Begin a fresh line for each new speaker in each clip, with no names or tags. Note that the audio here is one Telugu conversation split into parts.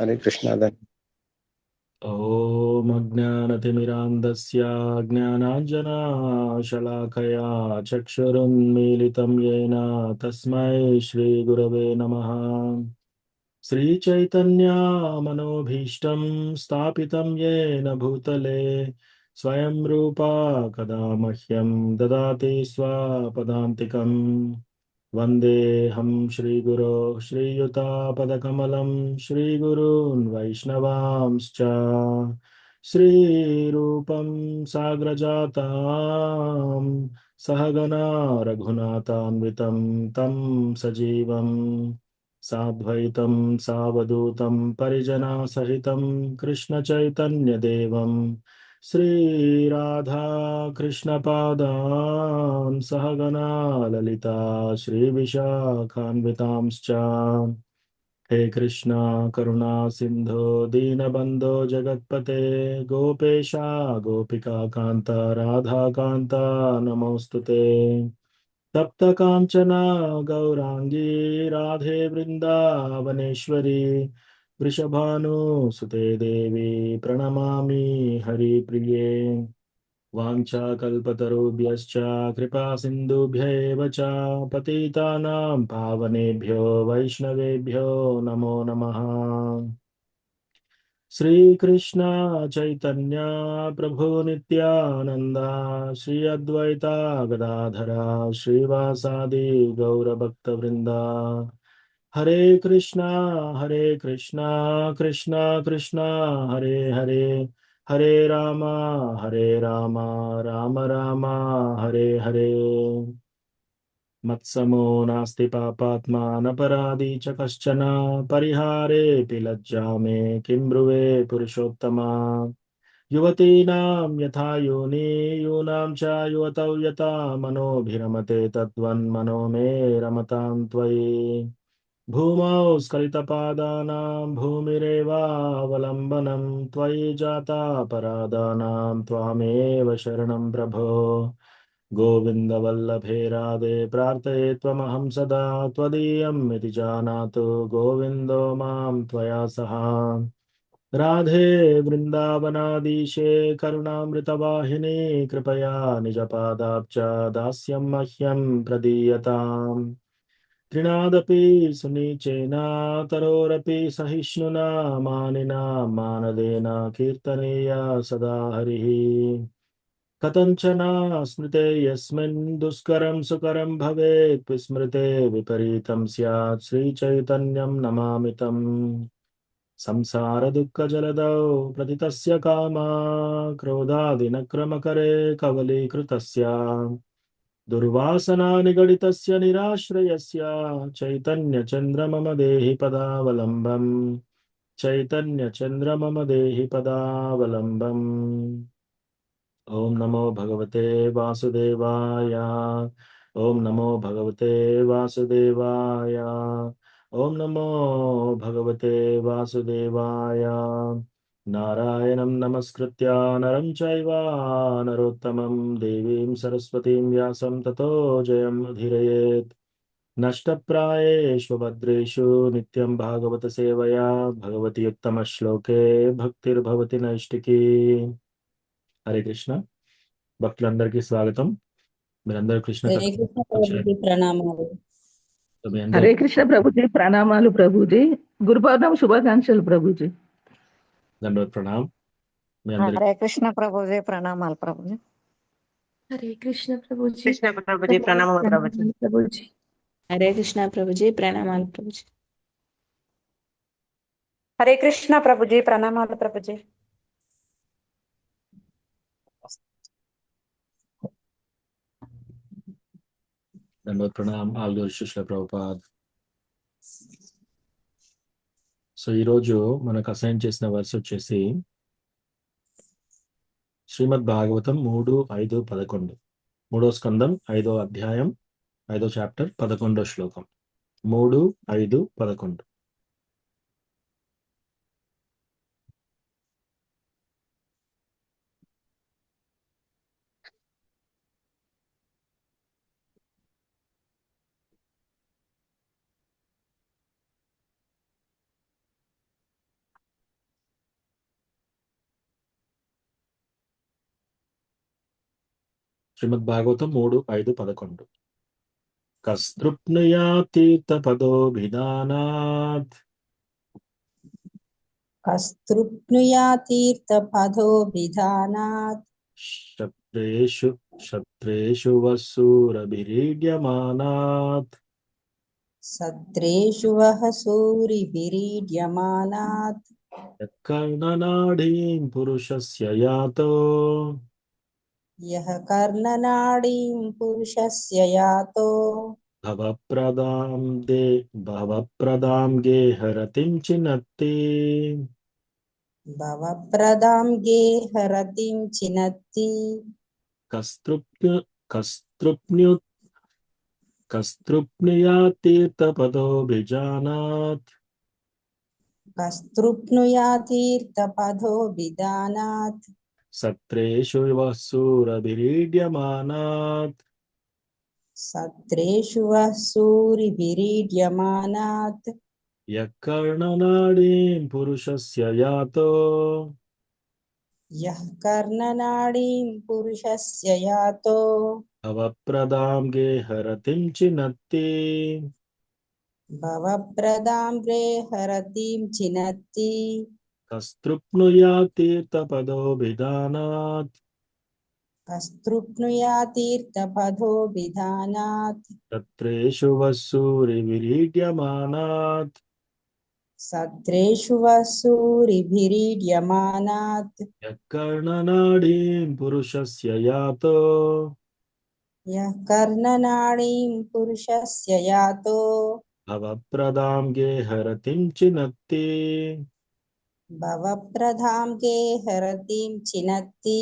हरे कृष्णा धन।
ॐ अज्ञानतिमिरान्धस्य ज्ञानाञ्जनशलाकया चक्षुरुन्मीलितं येन तस्मै श्रीगुरवे नमः। श्रीचैतन्यमनोभीष्टं स्थापितं येन भूतले स्वयं रूपा कदा मह्यं ददाति स्वपदान्तिकम्। वन्देऽहं श्रीगुरो श्रीयुतापदकमलं श्रीगुरून् वैष्णवांश्च श्रीरूपं साग्रजातां सहगना रघुनाथान्वितं तं सजीवं साद्वैतं सावधूतं परिजनसहितं कृष्णचैतन्यदेवं श्रीराधा कृष्णपादान् सहगना ललिता श्रीविशाखान्वितांश्च। हे कृष्णा करुणा सिन्धो दीनबन्धो जगत्पते गोपेशा गोपिका कान्त राधा कान्त नमोऽस्तु ते। तप्त काञ्चना गौराङ्गी राधे वृन्दावनेश्वरी वृषभानुसुते देवी प्रणमामि हरिप्रिये। वाञ्छाकल्पतरुभ्यश्च कृपा सिन्धुभ्य एव च पतितानां पावनेभ्यो वैष्णवेभ्यो नमो नमः। श्रीकृष्ण चैतन्य प्रभु नित्यानन्दा श्री अद्वैता गदाधरा श्रीवासादि गौरभक्तवृन्दा। हरे कृष्णा कृष्णा कृष्णा हरे हरे हरे राम राम राम हरे हरे। मत्समो नास्ति पापात्मा नपराधी च कश्चन परिहारेऽपि लज्जामे किं ब्रुवे पुरुषोत्तमा। युवतीनां यथा योनि यूनां च युवतौ यथा मनोभिरमते तद्वन्मनो मे रमतां त्वयि। भूमौ स्खलितपादानां भूमिरेवावलम्बनं त्वयि जाता परादानां त्वामेव शरणं प्रभो। गोविन्दवल्लभे राधे प्रार्थये त्वमहं सदा त्वदीयम् इति जानातु गोविन्दो मां त्वया सह। राधे वृन्दावनाधीशे करुणामृतवाहिनी कृपया निजपादाब्ज दास्यं मह्यं प्रदीयताम्। तृणादपि सुनीचेन तरोरपि सहिष्णुना मानिना मानदेन कीर्तनीय सदा हरिः। कथञ्चन स्मृते यस्मिन् दुष्करं सुकरं भवेत् विस्मृते विपरीतं स्यात् श्रीचैतन्यं नमामि तम्। संसारदुःखजलदौ प्रतितस्य कामा क्रोधादिनक्रमकरे कवलीकृतस्य दुर्वासना निगडितस्य निराश्रयस्य चैतन्यचन्द्र मम देहि पदावलम्बम्। चैतन्यचन्द्र मम देहि पदावलम्बम्। ॐ नमो भगवते वासुदेवाय। ॐ नमो भगवते वासुदेवाय। ॐ नमो भगवते वासुदेवाय। नारायणं नमस्कृत्य नरं चैव नरोत्तमं देवीं सरस्वतीं व्यासं ततो जयमुदीरयेत्। नष्टप्रायेषु भद्रेषु नित्यं भागवत सेवया भगवति उत्तमश्लोके भक्तिर्भवति नैष्टिकी। हरे कृष्ण భక్తులందరికీ స్వాగతం. మీరందరూ కృష్ణ
హరే
కథ
కృష్ణ
వచ్చారు.
ప్రభుజీ ప్రణామాలు.
మీ
హరే
అందరికీ
కృష్ణ ప్రభుజీ ప్రణామాలు ప్రభుజీ. గురు పౌర్ణమి శుభాకాంక్షలు ప్రభుజీ.
దండవత్ ప్రణామ్. మీ అందరికీ
हरे कृष्ण प्रभु जी प्रणाम प्रभु जी।
हरे कृष्ण प्रभु जी।
कृष्ण प्रभु जी प्रणाम प्रभु जी।
प्रभु जी।
हरे कृष्णा प्रभु जी प्रणमाल प्रभु जी।
हरे कृष्ण प्रभु जी प्रणाम प्रभु जी।
దండవత్ ప్రణామ్ ఆల్ గురు శిష్ల ప్రభుపాద్. సో ఈరోజు మనకు అసైన్ చేసిన వర్స్ వచ్చేసి శ్రీమద్ భాగవతం 3, 5, 11, మూడో స్కందం 5వ అధ్యాయం 5వ చాప్టర్ 11వ శ్లోకం. 3, 5, 11. శ్రీమద్ భాగవతం 3:5-11 కస్తృప్నుయా తీర్థపదోభిధానాత్
కస్తృప్నుయాతీర్థపదోభిధానాత్
శత్రేషు వసూరభిరీడ్యమానాత్
సద్రేషు వః సూరిభిరీడ్యమానాత్
కర్ణనాడీం పురుషస్య యాతో
యః కర్ణనాడీం పురుషస్య యాతో
భవప్రదాం గేహరతిం చినత్తి
భవప్రదాం గేహరతిం చినత్తి
కస్తృప్నుయా తీర్థపదోభిజానాత్
కస్తృప్నుయాతీర్థపదోభిధానాత్
సత్రేషు వసూరభిరీడ్యమానాత్
సత్రేషు వః సూరిభిరీడ్యమానాత్
యకర్ణనాడీం పురుషస్య యాతో
యః కర్ణనాడీం పురుషస్య యాతో
భవప్రదాం గేహరతిం చినత్తి
భవప్రదాం గేహరతిం చినత్తి
కస్తృప్నుయా తీర్థపదోభిధానాత్
కస్తృప్నుయాతీర్థపదోభిధానాత్
తత్రేషు వసూరిభిరీడ్యమానాత్
సత్రేషు వః సూరిభిరీడ్యమానాత్
యకర్ణనాడీం పురుషస్య యాతో
యః కర్ణనాడీం పురుషస్య యాతో
భవప్రదాం గేహరతిం చినత్తి
భవప్రదాం గేహరతిం చినత్తి.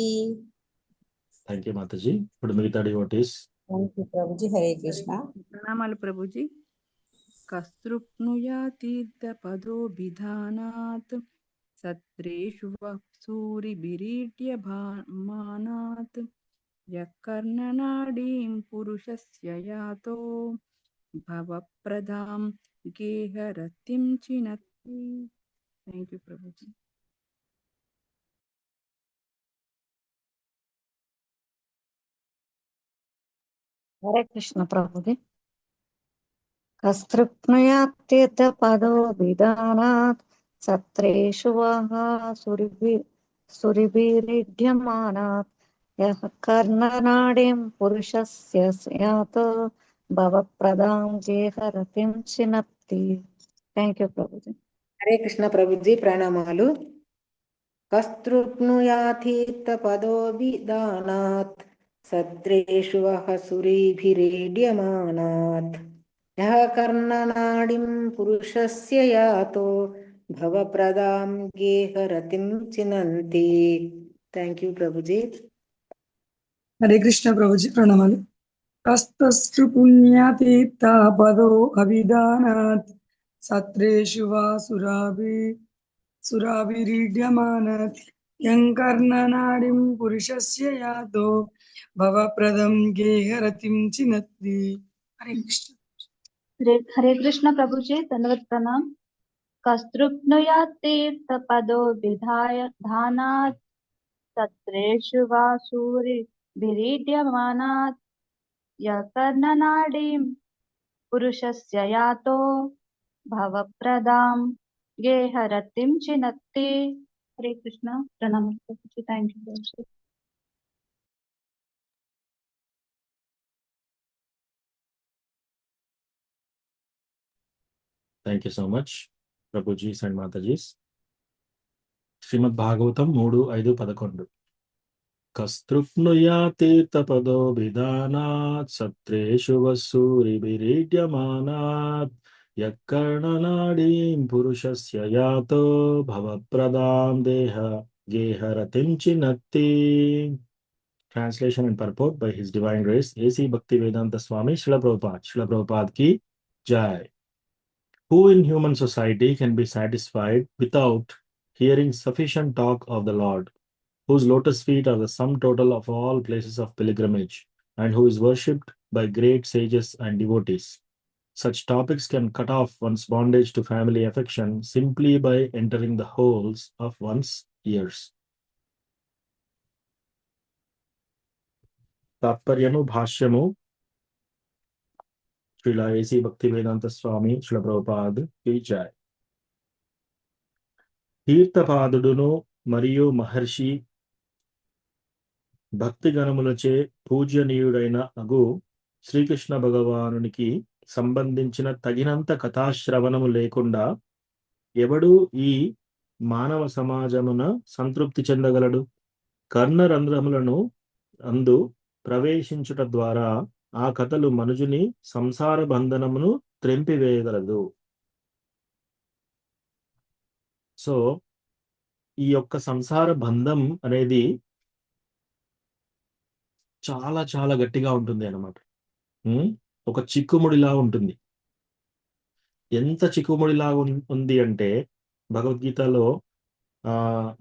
Thank you mataji. ఇప్పుడు మిగతా devotees.
Thank you Prabhuji. Hare Krishna.
ప్రణామాలు ప్రభుజీ. కస్తృప్నుయా తీర్థపదోభిధానాత్ సత్రేషు వసూరిభిరీడ్యమానాత్ యకర్ణనాడీం పురుషస్య యాతో భవప్రదాం గేహరతిం చినత్తి. Thank you Prabhuji.
హరే కృష్ణ ప్రభుజీ. కస్తృప్నుయాతీర్థపదోభిధానాత్ సత్రేషు వః సురిభిరీడ్యమానాత్ యః కర్ణనాడీం పురుషస్య యాతో భవప్రదాం గేహరతిం చినత్తి. Thank you Prabhuji.
హరే కృష్ణ ప్రభుజీ. ప్రణామాలు. కస్తృప్నుయాతీర్థపదోభిధానాత్ సత్రేషు వః సురిభిరీడ్యమానాత్ యః కర్ణనాడీం పురుషస్య యాతో భవప్రదాం గేహరతిం చినంతి. Thank you Prabhuji.
హరే కృష్ణ ప్రభుజీ. ప్రణామాలు. కస్తృపుణ్యతీర్థపదో అభిధానాత్ సత్రేషు వా సురాభిరీడ్యమానాత్ యం కర్ణనాడీం పురుషస్య యాతో భవప్రదం గేహరతిం చినత్తి. హరే కృష్ణ.
హరే కృష్ణ ప్రభుజీ. ధన్యవాద ప్రణామ్. కస్తృప్నుయాతీర్థపదోభిధానాత్ సత్రేషు వా సూరిభిరీడ్యమానాత్ యకర్ణనాడీం పురుషస్య యాతో భవప్రదాం గేహరతిం చినత్తి. హరే కృష్ణ. ప్రణామం Prabhuji. Thank you Prabhuji.
Thank you so much ప్రభుజీస్ అండ్ మాతాజీస్. శ్రీమద్ భాగవతం 3:5-11 కస్తృప్నుయా తీర్థపదోభిధానాత్ సత్రేషు వసూరిభిరీడ్యమానాత్ యకర్ణనాడీం పురుషస్య యాతో భవప్రదాం గేహరతిం చినత్తి. Translation and purport by His Divine Grace A.C. Bhaktivedanta Swami Srila Prabhupada. Srila Prabhupada ki Jai. Who in human society can be satisfied without hearing sufficient talk of the Lord, whose lotus feet are the sum total of all places of pilgrimage, and who is worshipped by great sages and devotees? Such topics can cut off one's bondage to family affection simply by entering the holes of one's ears. తాత్పర్యము భాష్యము శ్రీల ఏసీ భక్తి వేదాంత స్వామి శ్రీల ప్రభుపాద్ కీ జై. తీర్థపాదుడును మరియు మహర్షి భక్తి గణములచే పూజ్యనీయుడైన అగు శ్రీకృష్ణ భగవానునికి సంబంధించిన తగినంత కథాశ్రవణము లేకుండా ఎవడు ఈ మానవ సమాజమున సంతృప్తి చెందగలడు? కర్ణరంధ్రములను అందు ప్రవేశించుట ద్వారా ఆ కథలు మనుజుని సంసార బంధనమును త్రెంపివేయగలదు. సో ఈ యొక్క సంసార బంధం అనేది చాలా చాలా గట్టిగా ఉంటుంది అన్నమాట. ఒక చిక్కుముడిలా ఉంటుంది. ఎంత చిక్కుముడిలా ఉంది అంటే భగవద్గీతలో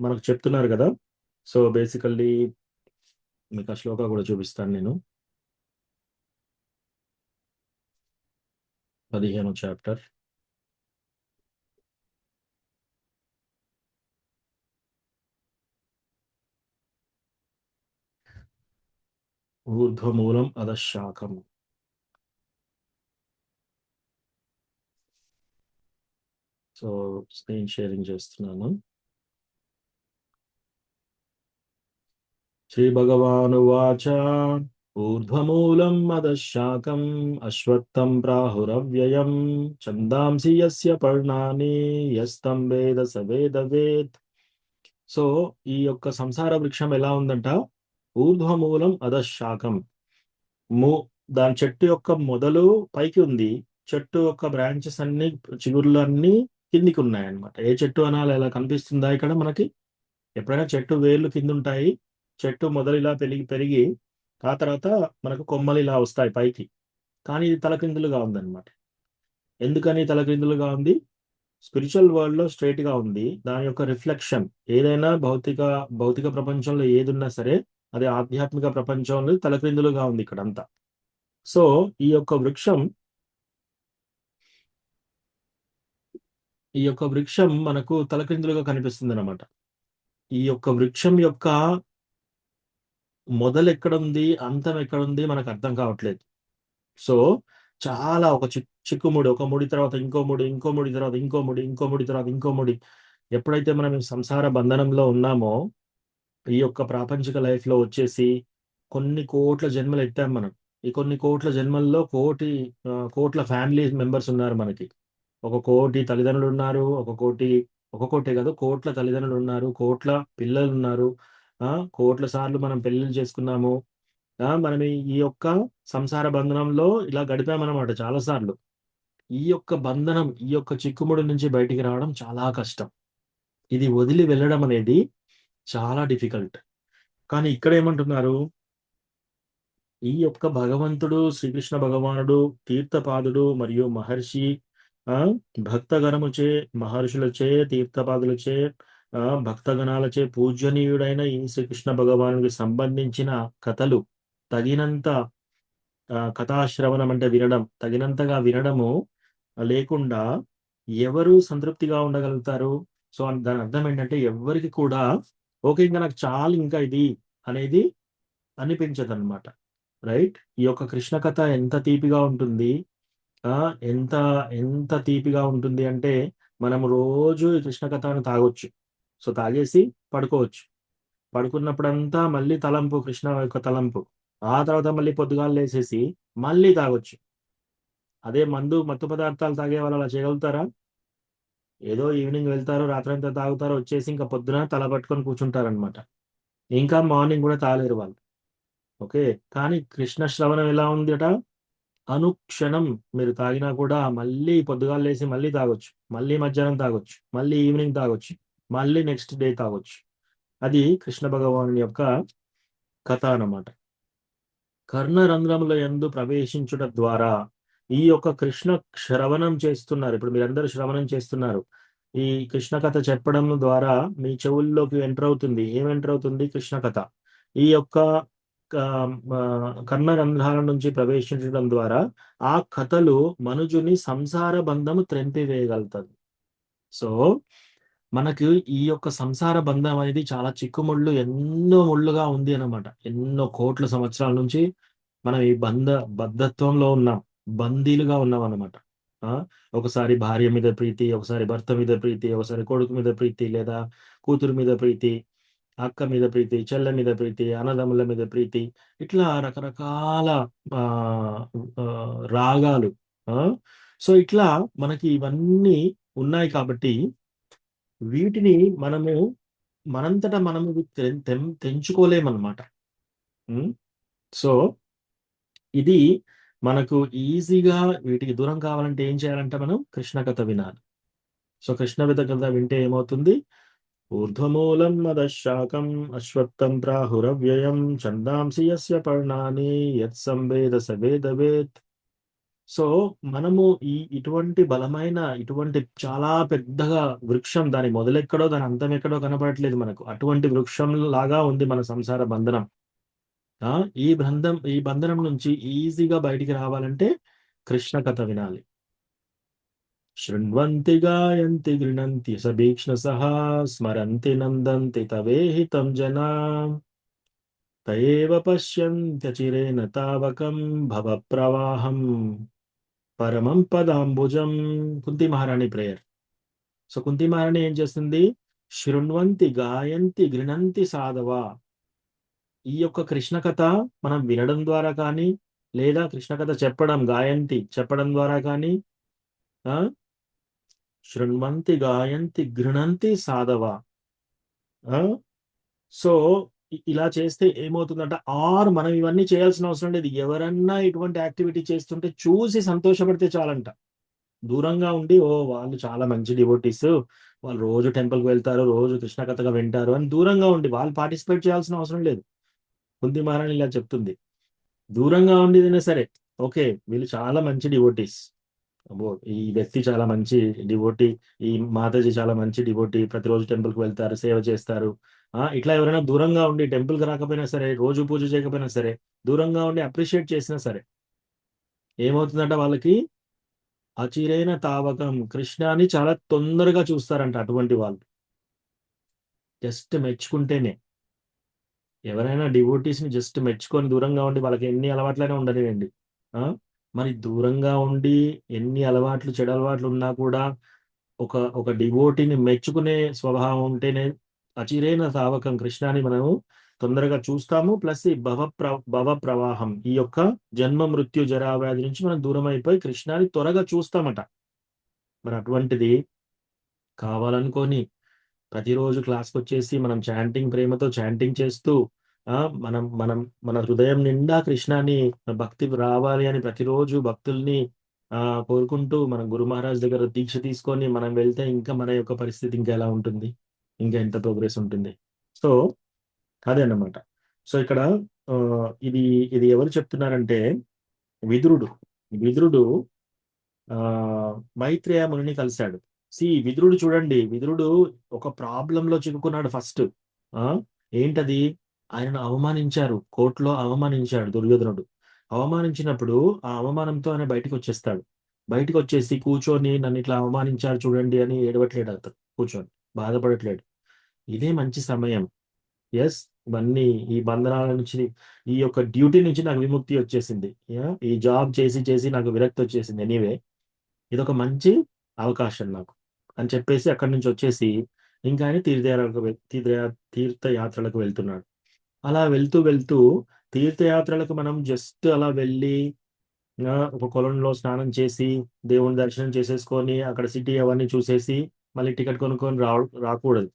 మనకు చెప్తున్నారు కదా. సో బేసికల్లీ మీకు ఆ శ్లోక కూడా చూపిస్తాను నేను. 15వ చాప్టర్. ఊర్ధ్వమూలం అధశాఖం. సో స్క్రీన్ షేరింగ్ చేస్తున్నాను. శ్రీ భగవానువాచ ఊర్ధ్వమూలం అధశాఖం అశ్వత్థం ప్రాహురవ్యయం ఛందాంసి యస్య పర్ణాని యస్తం వేద స వేదవేత్. సో ఈ యొక్క సంసార వృక్షం ఎలా ఉందంట? ఊర్ధ్వమూలం అధశాఖం. దాని చెట్టు యొక్క మొదలు పైకి ఉంది, చెట్టు యొక్క బ్రాంచెస్ అన్ని చిగుర్లు అన్ని కిందికి ఉన్నాయన్నమాట. ఏ చెట్టు అనాలి ఎలా కనిపిస్తుందా ఇక్కడ మనకి? ఎప్పుడైనా చెట్టు వేర్లు కింద ఉంటాయి, చెట్టు మొదలు ఇలా పెరిగి ఆ తర్వాత మనకు కొమ్మలు ఇలా వస్తాయి పైకి. కానీ ఇది తలక్రిందులుగా ఉందన్నమాట. ఎందుకని తలక్రిందులుగా ఉంది? స్పిరిచువల్ వరల్డ్ లో స్ట్రైట్ గా ఉంది. దాని యొక్క రిఫ్లెక్షన్ ఏదైనా భౌతిక ప్రపంచంలో ఏదున్నా సరే అది ఆధ్యాత్మిక ప్రపంచంలో తలక్రిందులుగా ఉంది ఇక్కడంతా. సో ఈ యొక్క వృక్షం మనకు తలక్రిందులుగా కనిపిస్తుంది అన్నమాట. ఈ యొక్క వృక్షం యొక్క మొదలు ఎక్కడుంది, అంతం ఎక్కడుంది మనకు అర్థం కావట్లేదు. సో చాలా ఒక చిక్కుముడి, ఒక ముడి తర్వాత ఇంకో ముడి, ఇంకో ముడి తర్వాత ఇంకో ముడి, ఇంకో ముడి తర్వాత ఇంకో ముడి. ఎప్పుడైతే మనం ఈ సంసార బంధనంలో ఉన్నామో ఈ యొక్క ప్రాపంచిక లైఫ్ లో వచ్చేసి కొన్ని కోట్ల జన్మలు ఎత్తాం మనం. ఈ కొన్ని కోట్ల జన్మల్లో కోట్ల ఫ్యామిలీ మెంబర్స్ ఉన్నారు మనకి. 1 కోటి తల్లిదండ్రులు ఉన్నారు, 1 కోటే కాదు కోట్ల తల్లిదండ్రులు ఉన్నారు, కోట్ల పిల్లలు ఉన్నారు, కోట్ల సార్లు మనం పెళ్లిళ్ళు చేసుకున్నాము. మనం ఈ యొక్క సంసార బంధనంలో ఇలా గడిపామన్నమాట చాలా సార్లు. ఈ యొక్క బంధనం, ఈ యొక్క చిక్కుముడి నుంచి బయటికి రావడం చాలా కష్టం. ఇది వదిలి వెళ్ళడం అనేది చాలా డిఫికల్ట్. కానీ ఇక్కడ ఏమంటున్నారు? ఈ యొక్క భగవంతుడు శ్రీకృష్ణ భగవానుడు తీర్థపాదుడు మరియు మహర్షి భక్తగణముచే, మహర్షులచే, తీర్థపాదులచే, భక్తగణాలచే పూజనీయుడైన ఈ శ్రీకృష్ణ భగవానుడికి సంబంధించిన కథలు తగినంత కథాశ్రవణం అంటే వినడం, తగినంతగా వినడము లేకుండా ఎవరు సంతృప్తిగా ఉండగలుగుతారు? సో దాని అర్థం ఏంటంటే ఎవరికి కూడా ఓకే ఇంకా నాకు చాలు ఇంకా ఇది అనేది అనిపించదు అనమాట. రైట్? ఈ యొక్క కృష్ణ కథ ఎంత తీపిగా ఉంటుంది, ఎంత తీపిగా ఉంటుంది అంటే మనం రోజు ఈ కృష్ణ కథను తాగొచ్చు. సో తాగేసి పడుకోవచ్చు. పడుకున్నప్పుడంతా మళ్ళీ తలంపు, కృష్ణ యొక్క తలంపు. ఆ తర్వాత మళ్ళీ పొద్దుగాలు లేసేసి మళ్ళీ తాగొచ్చు. అదే మత్తు పదార్థాలు తాగే వాళ్ళు అలా చేయగలుగుతారా? ఏదో ఈవినింగ్ వెళ్తారు, రాత్రంతా తాగుతారు, వచ్చేసి ఇంకా పొద్దున తల పట్టుకొని కూర్చుంటారనమాట. ఇంకా మార్నింగ్ కూడా తాగలేరు వాళ్ళు. ఓకే, కానీ కృష్ణ శ్రవణం ఎలా ఉంది అట? అనుక్షణం మీరు తాగినా కూడా మళ్ళీ పొద్దుగాలు లేసి మళ్ళీ తాగొచ్చు, మళ్ళీ మధ్యాహ్నం తాగొచ్చు, మళ్ళీ ఈవినింగ్ తాగొచ్చు, మళ్ళీ నెక్స్ట్ డే తాగొచ్చు. అది కృష్ణ భగవాను యొక్క కథ అన్నమాట. కర్ణరంధ్రముల యందు ప్రవేశించుట ద్వారా ఈ యొక్క కృష్ణ శ్రవణం చేస్తున్నారు. ఇప్పుడు మీరందరూ శ్రవణం చేస్తున్నారు. ఈ కృష్ణ కథ చెప్పడం ద్వారా మీ చెవుల్లోకి ఎంటర్ అవుతుంది. ఏం ఎంటర్ అవుతుంది? కృష్ణ కథ. ఈ యొక్క కర్ణరంధ్రాల నుంచి ప్రవేశించడం ద్వారా ఆ కథలు మనుజుని సంసార బంధము త్రెంపివేయగలుగుతుంది. సో మనకు ఈ యొక్క సంసార బంధం అనేది చాలా చిక్కుముళ్ళు, ఎన్నో ముళ్ళుగా ఉంది అన్నమాట. ఎన్నో కోట్ల సంవత్సరాల నుంచి మనం ఈ బద్ధత్వంలో ఉన్నాం, బందీలుగా ఉన్నాం అన్నమాట. ఒకసారి భార్య మీద ప్రీతి, ఒకసారి భర్త మీద ప్రీతి, ఒకసారి కొడుకు మీద ప్రీతి, లేదా కూతురు మీద ప్రీతి, అక్క మీద ప్రీతి, చెల్లె మీద ప్రీతి, అన్నదమ్ముల మీద ప్రీతి, ఇట్లా రకరకాల ఆ, ఆ, రాగాలు. సో ఇట్లా మనకి ఇవన్నీ ఉన్నాయి కాబట్టి వీటిని మనము మనంతటా మనము తెంచుకోలేమన్నమాట. సో ఇది మనకు ఈజీగా వీటికి దూరం కావాలంటే ఏం చేయాలంటే మనం కృష్ణ కథ వినాలి. సో కృష్ణ కథ వింటే ఏమవుతుంది? ఊర్ధ్వమూలం మదశాకం అశ్వత్థం ప్రాహురవ్యయం ఛందాంసి యస్య పర్ణాని యత్సంవేద సవేదవేత్. సో మనము ఇటువంటి బలమైన, ఇటువంటి చాలా పెద్దగా వృక్షం, దాని మొదలెక్కడో దాని అంతం ఎక్కడో కనపడట్లేదు మనకు. అటువంటి వృక్షం లాగా ఉంది మన సంసార బంధనం. ఈ బంధనం నుంచి ఈజీగా బయటికి రావాలంటే కృష్ణ కథ వినాలి. శృణ్వంతి గాయంతి గృణంతి సభీక్ష్ణసః స్మరంతి నందంతి తవేహితం జనా తయేవ పశ్యంత్యచిరేణ తావకం భవ ప్రవాహం పరమం పదాంబుజం. కుంతి మహారాణి ప్రేయర్. సో కుంతి మహారాణి ఏం చేస్తుంది? శృణ్వంతి గాయంతి గృణంతి సాధవ. ఈ యొక్క కృష్ణ కథ మనం వినడం ద్వారా కానీ, లేదా కృష్ణ కథ చెప్పడం ద్వారా కానీ, శృణ్వంతి గాయంతి గృణంతి సాధవ. సో ఇలా చేస్తే ఏమవుతుందంటే, మనం ఇవన్నీ చేయాల్సిన అవసరం లేదు. ఎవరన్నా ఇటువంటి యాక్టివిటీ చేస్తుంటే చూసి సంతోషపడితే చాలంట. దూరంగా ఉండి, వాళ్ళు చాలా మంచి డివోటీస్, వాళ్ళు రోజు టెంపుల్కి వెళ్తారు, రోజు కృష్ణ కథగా వింటారు అని దూరంగా ఉండి వాళ్ళు పార్టిసిపేట్ చేయాల్సిన అవసరం లేదు. కుంతి మహారాణి ఇలా చెప్తుంది. దూరంగా ఉండేదైనా సరే, ఓకే వీళ్ళు చాలా మంచి డివోటీస్, ఈ వ్యక్తి చాలా మంచి డివోటీ, ఈ మాతాజీ చాలా మంచి డివోటీ, ప్రతిరోజు టెంపుల్కి వెళ్తారు, సేవ చేస్తారు. ఇట్లా ఎవరైనా దూరంగా ఉండి, టెంపుల్కి రాకపోయినా సరే, రోజు పూజ చేయకపోయినా సరే, దూరంగా ఉండి అప్రిషియేట్ చేసినా సరే ఏమవుతుందంట, వాళ్ళకి అచిరైన తావకం, కృష్ణాని చాలా తొందరగా చూస్తారంట. అటువంటి వాళ్ళు జస్ట్ మెచ్చుకుంటేనే, ఎవరైనా డివోటీస్ని జస్ట్ మెచ్చుకొని దూరంగా ఉండి, వాళ్ళకి ఎన్ని అలవాట్లైనా ఉండనివ్వండి, మరి దూరంగా ఉండి ఎన్ని అలవాట్లు, చెడు అలవాట్లు ఉన్నా కూడా ఒక డివోటీని మెచ్చుకునే స్వభావం ఉంటేనే అచిరైన తావకం, కృష్ణాని మనము తొందరగా చూస్తాము. ప్లస్ ఈ భవ ప్రవాహం, ఈ యొక్క జన్మ మృత్యు జరావ్యాధి నుంచి మనం దూరం అయిపోయి కృష్ణాని త్వరగా చూస్తామట. మరి అటువంటిది కావాలనుకొని ప్రతిరోజు క్లాస్కి వచ్చేసి మనం ప్రేమతో చాంటింగ్ చేస్తూ, మన హృదయం నిండా కృష్ణాని భక్తి రావాలి అని ప్రతిరోజు భక్తుల్ని కోరుకుంటూ మన గురు మహారాజ్ దగ్గర దీక్ష తీసుకొని మనం వెళ్తే ఇంకా మన యొక్క పరిస్థితి ఇంకా ఎలా ఉంటుంది, ఇంకా ఎంత ప్రోగ్రెస్ ఉంటుంది. సో అదే అన్నమాట. సో ఇక్కడ ఇది ఎవరు చెప్తున్నారంటే విదురుడు మైత్రేయ మునిని కలిశాడు. విదురుడు చూడండి, విదురుడు ఒక ప్రాబ్లంలో చిక్కుకున్నాడు. ఫస్ట్ ఏంటది? ఆయనను అవమానించారు, కోర్టులో అవమానించాడు దుర్యోధనుడు. అవమానించినప్పుడు ఆ అవమానంతో ఆయన బయటకు వచ్చేస్తాడు. బయటకు వచ్చేసి కూర్చొని, నన్ను ఇట్లా అవమానించారు చూడండి అని ఏడవట్లేడు. అతను కూర్చొని బాధపడట్లేడు. ఇదే మంచి సమయం. ఎస్, ఇవన్నీ ఈ బంధనాల నుంచి, ఈ యొక్క డ్యూటీ నుంచి నాకు విముక్తి వచ్చేసింది, ఈ జాబ్ చేసి నాకు విరక్తి వచ్చేసింది, ఎనీవే ఇదొక మంచి అవకాశం నాకు అని చెప్పేసి అక్కడి నుంచి వచ్చేసి ఇంకా ఆయన తీర్థయాత్రలకు వెళ్తున్నాడు. అలా వెళ్తూ తీర్థయాత్రలకు మనం జస్ట్ అలా వెళ్ళి ఒక కొలంలో స్నానం చేసి దేవుని దర్శనం చేసేసుకొని అక్కడ సిటీ అవన్నీ చూసేసి మళ్ళీ టికెట్ కొనుక్కొని రాకూడదు.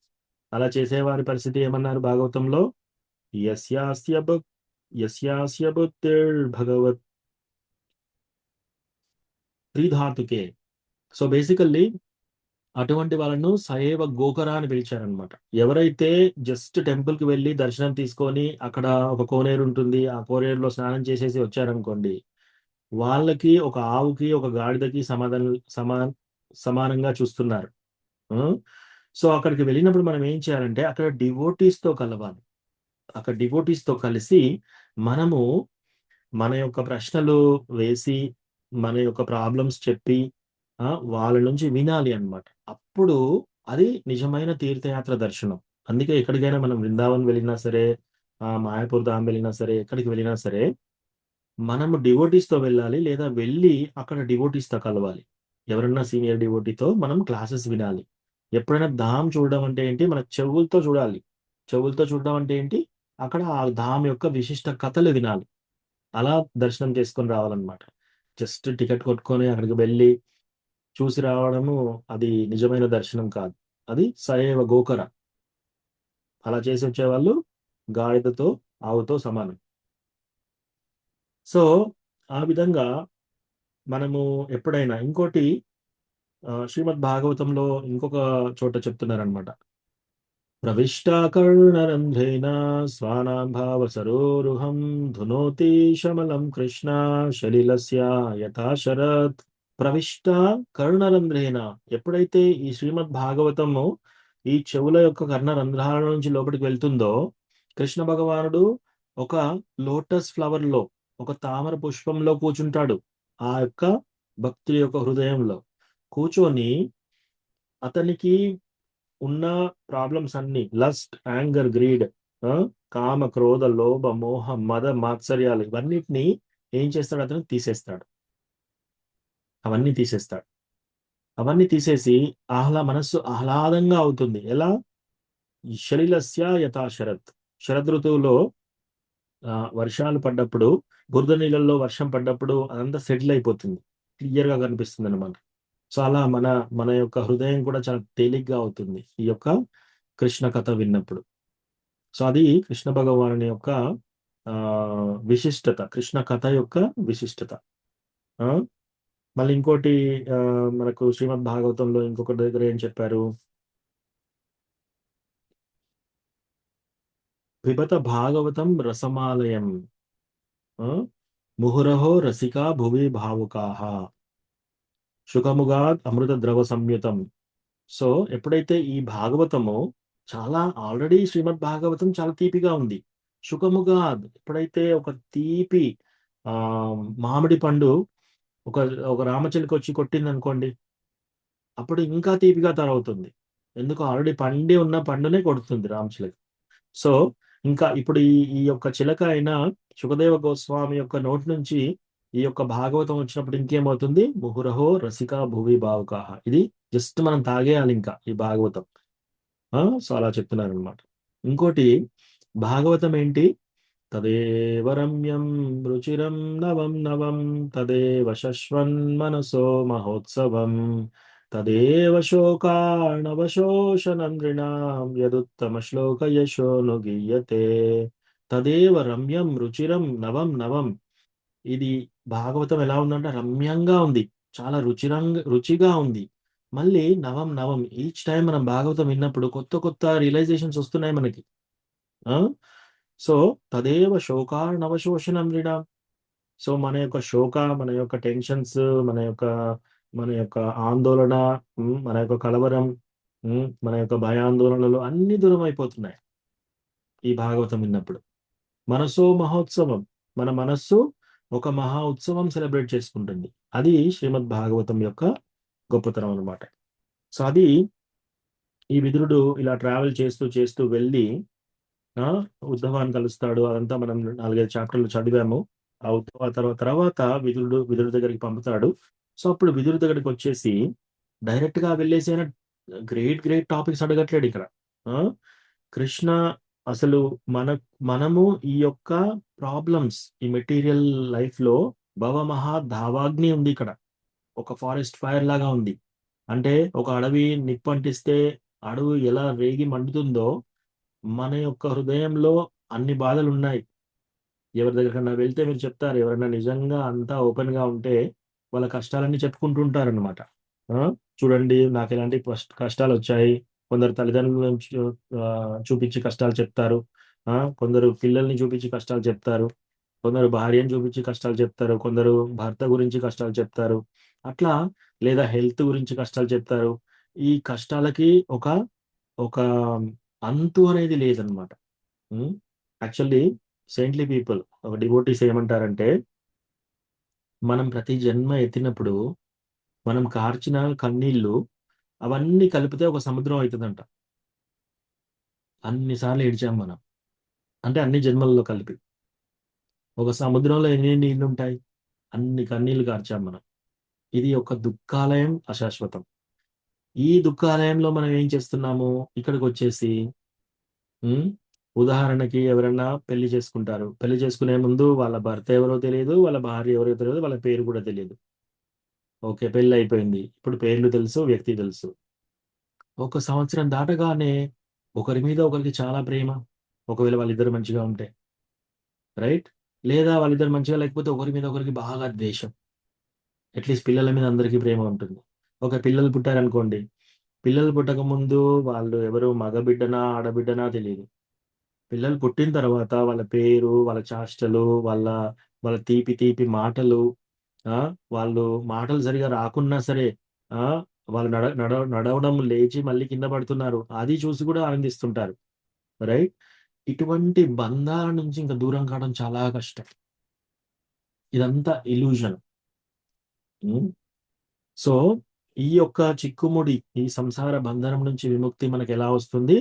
అలా చేసేవారి పరిస్థితి ఏమన్నారు భాగవతంలో? యస్యాస్య భగవత్ త్రిధాతుకే. సో బేసికల్లీ అటువంటి వాళ్ళను సయేవ గోకర అని పిలిచారనమాట. ఎవరైతే జస్ట్ టెంపుల్కి వెళ్ళి దర్శనం తీసుకొని అక్కడ ఒక కోనేరు ఉంటుంది, ఆ కోనేరులో స్నానం చేసేసి వచ్చారనుకోండి, వాళ్ళకి ఒక ఆవుకి ఒక గాడిదకి సమానంగా చూస్తున్నారు. సో అక్కడికి వెళ్ళినప్పుడు మనం ఏం చేయాలంటే అక్కడ డివోటీస్తో కలవాలి. అక్కడ డివోటీస్తో కలిసి మనము మన యొక్క ప్రశ్నలు వేసి, మన యొక్క ప్రాబ్లమ్స్ చెప్పి వాళ్ళ నుంచి వినాలి అన్నమాట. అప్పుడు అది నిజమైన తీర్థయాత్ర దర్శనం. అందుకే ఎక్కడికైనా మనం బృందావన్ వెళ్ళినా సరే, మాయాపూర్ ధామ్ వెళ్ళినా సరే, ఎక్కడికి వెళ్ళినా సరే, మనము డివోటీస్‌తో వెళ్ళాలి. లేదా వెళ్ళి అక్కడ డివోటీస్‌తో కలవాలి. ఎవరన్నా సీనియర్ డివోటీతో మనం క్లాసెస్ వినాలి. ఎప్పుడైనా ధామ్ చూడడం అంటే ఏంటి? మన చెవులతో చూడాలి. చెవులతో చూడడం అంటే ఏంటి? అక్కడ ఆ ధామ్ యొక్క విశిష్ట కథలు వినాలి. అలా దర్శనం చేసుకొని రావాలన్నమాట. జస్ట్ టికెట్ కొట్టుకొని అక్కడికి వెళ్ళి చూసి రావడము అది నిజమైన దర్శనం కాదు. అది సయేవ గోకర. అలా చేసి వచ్చేవాళ్ళు గాడిదతో, ఆవుతో సమానం. సో, ఆ విధంగా మనము ఎప్పుడైనా ఇంకోటి శ్రీమద్ భాగవతంలో ఇంకొక చోట చెప్తున్నారనమాట. ప్రవిష్టాకర్ణరంధ్రేణ స్వానాం భావసరోరుహం ధునోతి శమలం కృష్ణ శలిలస్య యథా శరత్. ప్రవిష్ట కర్ణరంధ్రేణ, ఎప్పుడైతే ఈ శ్రీమద్ భాగవతము ఈ చెవుల యొక్క కర్ణరంధ్రాల నుంచి లోపలికి వెళ్తుందో, కృష్ణ భగవానుడు ఒక లోటస్ ఫ్లవర్ లో, ఒక తామర పుష్పంలో కూర్చుంటాడు. ఆ యొక్క భక్తుడి యొక్క హృదయంలో కూర్చొని అతనికి ఉన్న ప్రాబ్లమ్స్ అన్ని, లస్ట్, యాంగర్, గ్రీడ్, కామ, క్రోధ, లోభ, మోహ, మద, మాత్సర్యాలు, ఇవన్నిటిని ఏం చేస్తాడు? అతను తీసేస్తాడు. అవన్నీ తీసేస్తాడు. అవన్నీ తీసేసి మనస్సు ఆహ్లాదంగా అవుతుంది. ఎలా? శలిలస్య యథా శరత్. శరద్ ఋతువులో వర్షాలు పడ్డప్పుడు, బురద నీళ్ళల్లో వర్షం పడ్డప్పుడు అదంతా సెటిల్ అయిపోతుంది, క్లియర్ గా కనిపిస్తుంది అనమాట. సో అలా మన యొక్క హృదయం కూడా చాలా తేలిగ్గా అవుతుంది ఈ యొక్క కృష్ణ కథ విన్నప్పుడు. సో అది కృష్ణ భగవానుని యొక్క విశిష్టత, కృష్ణ కథ యొక్క విశిష్టత. మళ్ళీ ఇంకోటి మనకు శ్రీమద్ భాగవతంలో ఇంకొక దగ్గర ఏం చెప్పారు? పిబత భాగవతం రసమాలయం ముహురహో రసికా భువి భావుకాహ సుఖముగాద్ అమృత ద్రవ సంయుతం. సో ఎప్పుడైతే ఈ భాగవతము చాలా, ఆల్రెడీ శ్రీమద్ భాగవతం చాలా తీపిగా ఉంది. సుఖముగాద్, ఎప్పుడైతే ఒక తీపి మామిడి పండు ఒక రామచిలుక వచ్చి కొట్టింది అనుకోండి, అప్పుడు ఇంకా తీపిగా తయారవుతుంది. ఎందుకు? ఆల్రెడీ పండి ఉన్న పండునే కొడుతుంది రామచిలుక. సో ఇంకా ఇప్పుడు ఈ యొక్క చిలక అయిన సుఖదేవ గోస్వామి యొక్క నోటి నుంచి ఈ యొక్క భాగవతం వచ్చినప్పుడు ఇంకేమవుతుంది? ముహురహో రసికా భువి భావుకాహ. ఇది జస్ట్ మనం తాగేయాలి ఇంకా ఈ భాగవతం. సో అలా చెప్తున్నారు అనమాట. ఇంకోటి భాగవతం ఏంటి? తదేవ రమ్యం రుచిరం నవం నవం తదేవ శశ్వన్ మనసో మహోత్సవం తదేవ శోకాణవశోషణం నృణాం యదుత్తమ శ్లోక యశోను గీయతే. తదేవ రమ్యం రుచిరం నవం నవం. ఇది భాగవతం ఎలా ఉందంటే రమ్యంగా ఉంది, చాలా రుచిగా ఉంది. మళ్ళీ నవం నవం, ఈచ్ టైం మనం భాగవతం విన్నప్పుడు కొత్త కొత్త రియలైజేషన్స్ వస్తున్నాయి మనకి. సో తదేవ శోకార్ణవశోషణం నృణాం. సో మన యొక్క మన యొక్క టెన్షన్స్, మన యొక్క ఆందోళన, మన యొక్క కలవరం, మన యొక్క భయాందోళనలు అన్ని దూరం అయిపోతున్నాయి ఈ భాగవతం విన్నప్పుడు. మనసో మహోత్సవం, మన మనస్సు ఒక మహా ఉత్సవం సెలబ్రేట్ చేసుకుంటుంది. అది శ్రీమద్ భాగవతం యొక్క గొప్పతనం అనమాట. సో అది ఈ విదురుడు ఇలా ట్రావెల్ చేస్తూ చేస్తూ వెళ్ళి ఉద్ధవాన్ని కలుస్తాడు. అదంతా మనం 4-5 చాప్టర్లు చదివాము. ఆ తర్వాత విదురుడు దగ్గరికి పంపుతాడు. సో అప్పుడు విదురు దగ్గరికి వచ్చేసి డైరెక్ట్ గా వెళ్ళేసి ఆయన గ్రేట్ టాపిక్స్ అడగట్లేడు ఇక్కడ. కృష్ణ అసలు మనము ఈ యొక్క ప్రాబ్లమ్స్, ఈ మెటీరియల్ లైఫ్ లో భవమహా ధావాగ్ని ఉంది ఇక్కడ. ఒక ఫారెస్ట్ ఫైర్ లాగా ఉంది. అంటే ఒక అడవి నిప్పు అంటిస్తే అడవి ఎలా రేగి మండుతుందో, మన యొక్క హృదయంలో అన్ని బాధలు ఉన్నాయి. ఎవరి దగ్గరకన్నా వెళ్తే మీరు చెప్తారు, ఎవరైనా నిజంగా అంతా ఓపెన్ గా ఉంటే వాళ్ళ కష్టాలన్నీ చెప్పుకుంటుంటారనమాట. చూడండి నాకు ఎలాంటి కష్టాలు వచ్చాయి. కొందరు తల్లిదండ్రులను చూపించి కష్టాలు చెప్తారు, కొందరు పిల్లల్ని చూపించి కష్టాలు చెప్తారు, కొందరు భార్యను చూపించి కష్టాలు చెప్తారు, కొందరు భర్త గురించి కష్టాలు చెప్తారు, అట్లా. లేదా హెల్త్ గురించి కష్టాలు చెప్తారు. ఈ కష్టాలకి ఒక అంతు అనేది లేదనమాట. యాక్చువల్లీ సెయింట్లీ పీపుల్, ఒక డివోటీస్ ఏమంటారంటే, మనం ప్రతి జన్మ ఎత్తినప్పుడు మనం కార్చిన కన్నీళ్ళు అవన్నీ కలిపితే ఒక సముద్రం అవుతుందంట. అన్నిసార్లు ఏడ్చాం మనం, అంటే అన్ని జన్మలలో కలిపి. ఒక సముద్రంలో ఎన్ని నీళ్లు ఉంటాయి? అన్ని కన్నీళ్లు కార్చాం మనం. ఇది ఒక దుఃఖాలయం, అశాశ్వతం. ఈ దుఃఖాలయంలో మనం ఏం చేస్తున్నాము? ఇక్కడికి వచ్చేసి ఉమ్, ఉదాహరణకి ఎవరైనా పెళ్లి చేసుకుంటారు. పెళ్లి చేసుకునే ముందు వాళ్ళ భర్త ఎవరో తెలియదు, వాళ్ళ భార్య ఎవరో తెలియదు, వాళ్ళ పేరు కూడా తెలియదు. ఓకే, పెళ్లి అయిపోయింది. ఇప్పుడు పేర్లు తెలుసు, వ్యక్తి తెలుసు. ఒక సంవత్సరం దాటగానే ఒకరి మీద ఒకరికి చాలా ప్రేమ, ఒకవేళ వాళ్ళిద్దరు మంచిగా ఉంటే, రైట్? లేదా వాళ్ళిద్దరు మంచిగా లేకపోతే ఒకరి మీద ఒకరికి బాగా ద్వేషం. అట్లీస్ట్ పిల్లల మీద అందరికీ ప్రేమ ఉంటుంది. ఒక పిల్లలు పుట్టారనుకోండి, పిల్లలు పుట్టక ముందు వాళ్ళు ఎవరు మగబిడ్డనా ఆడబిడ్డనా తెలియదు. పిల్లలు పుట్టిన తర్వాత వాళ్ళ పేరు, వాళ్ళ చేష్టలు, వాళ్ళ వాళ్ళ తీపి తీపి మాటలు, ఆ వాళ్ళు మాటలు సరిగా రాకున్నా సరే, ఆ వాళ్ళు నడవడం లేచి మళ్ళీ కింద పడుతున్నారు, అది చూసి కూడా ఆనందిస్తుంటారు, రైట్? ఇటువంటి బంధాల నుంచి ఇంకా దూరం కావడం చాలా కష్టం. ఇదంతా ఇల్యూజన్. సో ఈ యొక్క చిక్కుముడి, ఈ సంసార బంధనం నుంచి విముక్తి మనకి ఎలా వస్తుంది?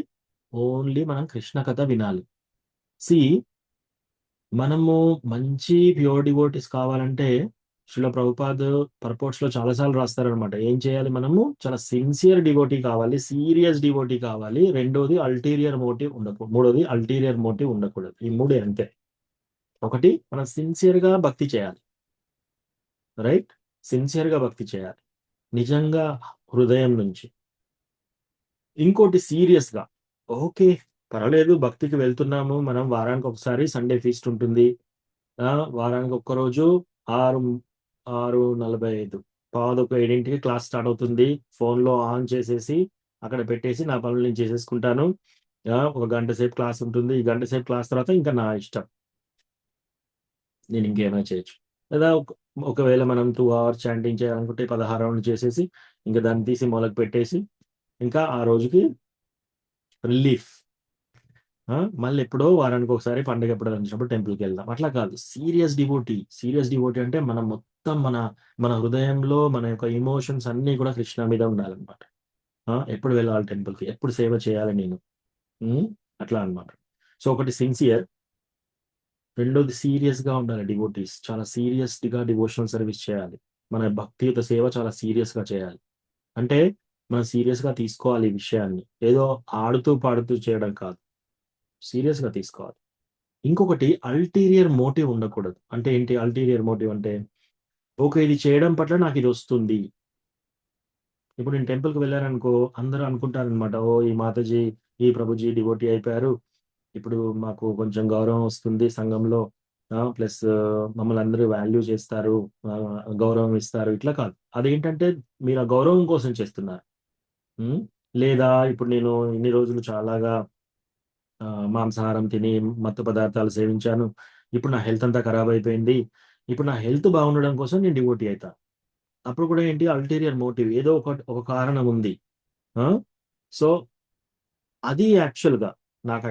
ఓన్లీ మనం కృష్ణ కథ వినాలి. సి, మనము మంచి ప్యూర్ డివోటీస్ కావాలంటే శ్రీల ప్రభుపాద్ పర్పోర్ట్స్ లో చాలాసార్లు రాస్తారనమాట. ఏం చేయాలి? మనము చాలా సిన్సియర్ డివోటీ కావాలి, సీరియస్ డివోటీ కావాలి. రెండోది అల్టీరియర్ మోటివ్ ఉండకూడదు, మూడోది అల్టీరియర్ మోటివ్ ఉండకూడదు. ఈ మూడే అంతే. ఒకటి, మనం సిన్సియర్ గా భక్తి చేయాలి, రైట్? సిన్సియర్ గా భక్తి చేయాలి నిజంగా హృదయం నుంచి. ఇంకోటి సీరియస్ గా, ఓకే పర్వాలేదు భక్తికి వెళ్తున్నాము మనం, వారానికి ఒకసారి సండే ఫీస్ట్ ఉంటుంది, వారానికి ఒక్కరోజు 6:45 7:15 క్లాస్ స్టార్ట్ అవుతుంది, ఫోన్లో ఆన్ చేసేసి అక్కడ పెట్టేసి నా పనులు నేను చేసేసుకుంటాను. ఒక గంట సేపు క్లాస్ ఉంటుంది, ఈ గంట సేపు క్లాస్ తర్వాత ఇంకా నా ఇష్టం, నేను ఇంకేమైనా చేయొచ్చు. లేదా ఒకవేళ మనం 2 hours చాంటింగ్ చేయాలనుకుంటే 16 రౌండ్లు చేసేసి ఇంకా దాన్ని తీసి మొదలు పెట్టేసి ఇంకా ఆ రోజుకి రిలీఫ్. మళ్ళీ ఎప్పుడో వారానికి ఒకసారి పండుగ ఎప్పుడో వచ్చినప్పుడు టెంపుల్కి వెళ్దాం. అట్లా కాదు, సీరియస్ డివోటీ. సీరియస్ డివోటీ అంటే మనం మొత్తం మన హృదయంలో మన యొక్క ఇమోషన్స్ అన్నీ కూడా కృష్ణ మీద ఉండాలన్నమాట. ఎప్పుడు వెళ్ళాలి టెంపుల్కి, ఎప్పుడు సేవ చేయాలి నేను, అట్లా అన్నమాట. సో ఒకటి సిన్సియర్, రెండోది సీరియస్ గా ఉండాలి. డివోటీస్ చాలా సీరియస్ గా డివోషనల్ సర్వీస్ చేయాలి. మన భక్తియుత సేవ చాలా సీరియస్ గా చేయాలి. అంటే మనం సీరియస్ గా తీసుకోవాలి ఈ విషయాన్ని, ఏదో ఆడుతూ పాడుతూ చేయడం కాదు, సీరియస్ గా తీసుకోవాలి. ఇంకొకటి అల్టీరియర్ మోటివ్ ఉండకూడదు. అంటే ఏంటి అల్టీరియర్ మోటివ్ అంటే? ఓకే, ఇది చేయడం పట్ల నాకు ఇది వస్తుంది. ఇప్పుడు నేను టెంపుల్కి వెళ్ళాననుకో, అందరూ అనుకుంటారనమాట, ఓ ఈ మాతాజీ, ఈ ప్రభుజీ డివోటీ అయిపోయారు, ఇప్పుడు మాకు కొంచెం గౌరవం వస్తుంది సంఘంలో, ప్లస్ మమ్మల్ని అందరూ వాల్యూ చేస్తారు, గౌరవం ఇస్తారు. ఇట్లా కాదు. అదేంటంటే మీరు ఆ గౌరవం కోసం చేస్తున్నారు. లేదా ఇప్పుడు నేను ఇన్ని రోజులు చాలాగా మాంసాహారం తిని మత్తు పదార్థాలు సేవించాను, ఇప్పుడు నా హెల్త్ అంతా ఖరాబ్ అయిపోయింది, ఇప్పుడు నా హెల్త్ బాగుండడం కోసం నేను డివోటీ అవుతా. అప్పుడు కూడా ఏంటి అల్టీరియర్ మోటివ్, ఏదో ఒక కారణం ఉంది. సో అది యాక్చువల్గా నాకు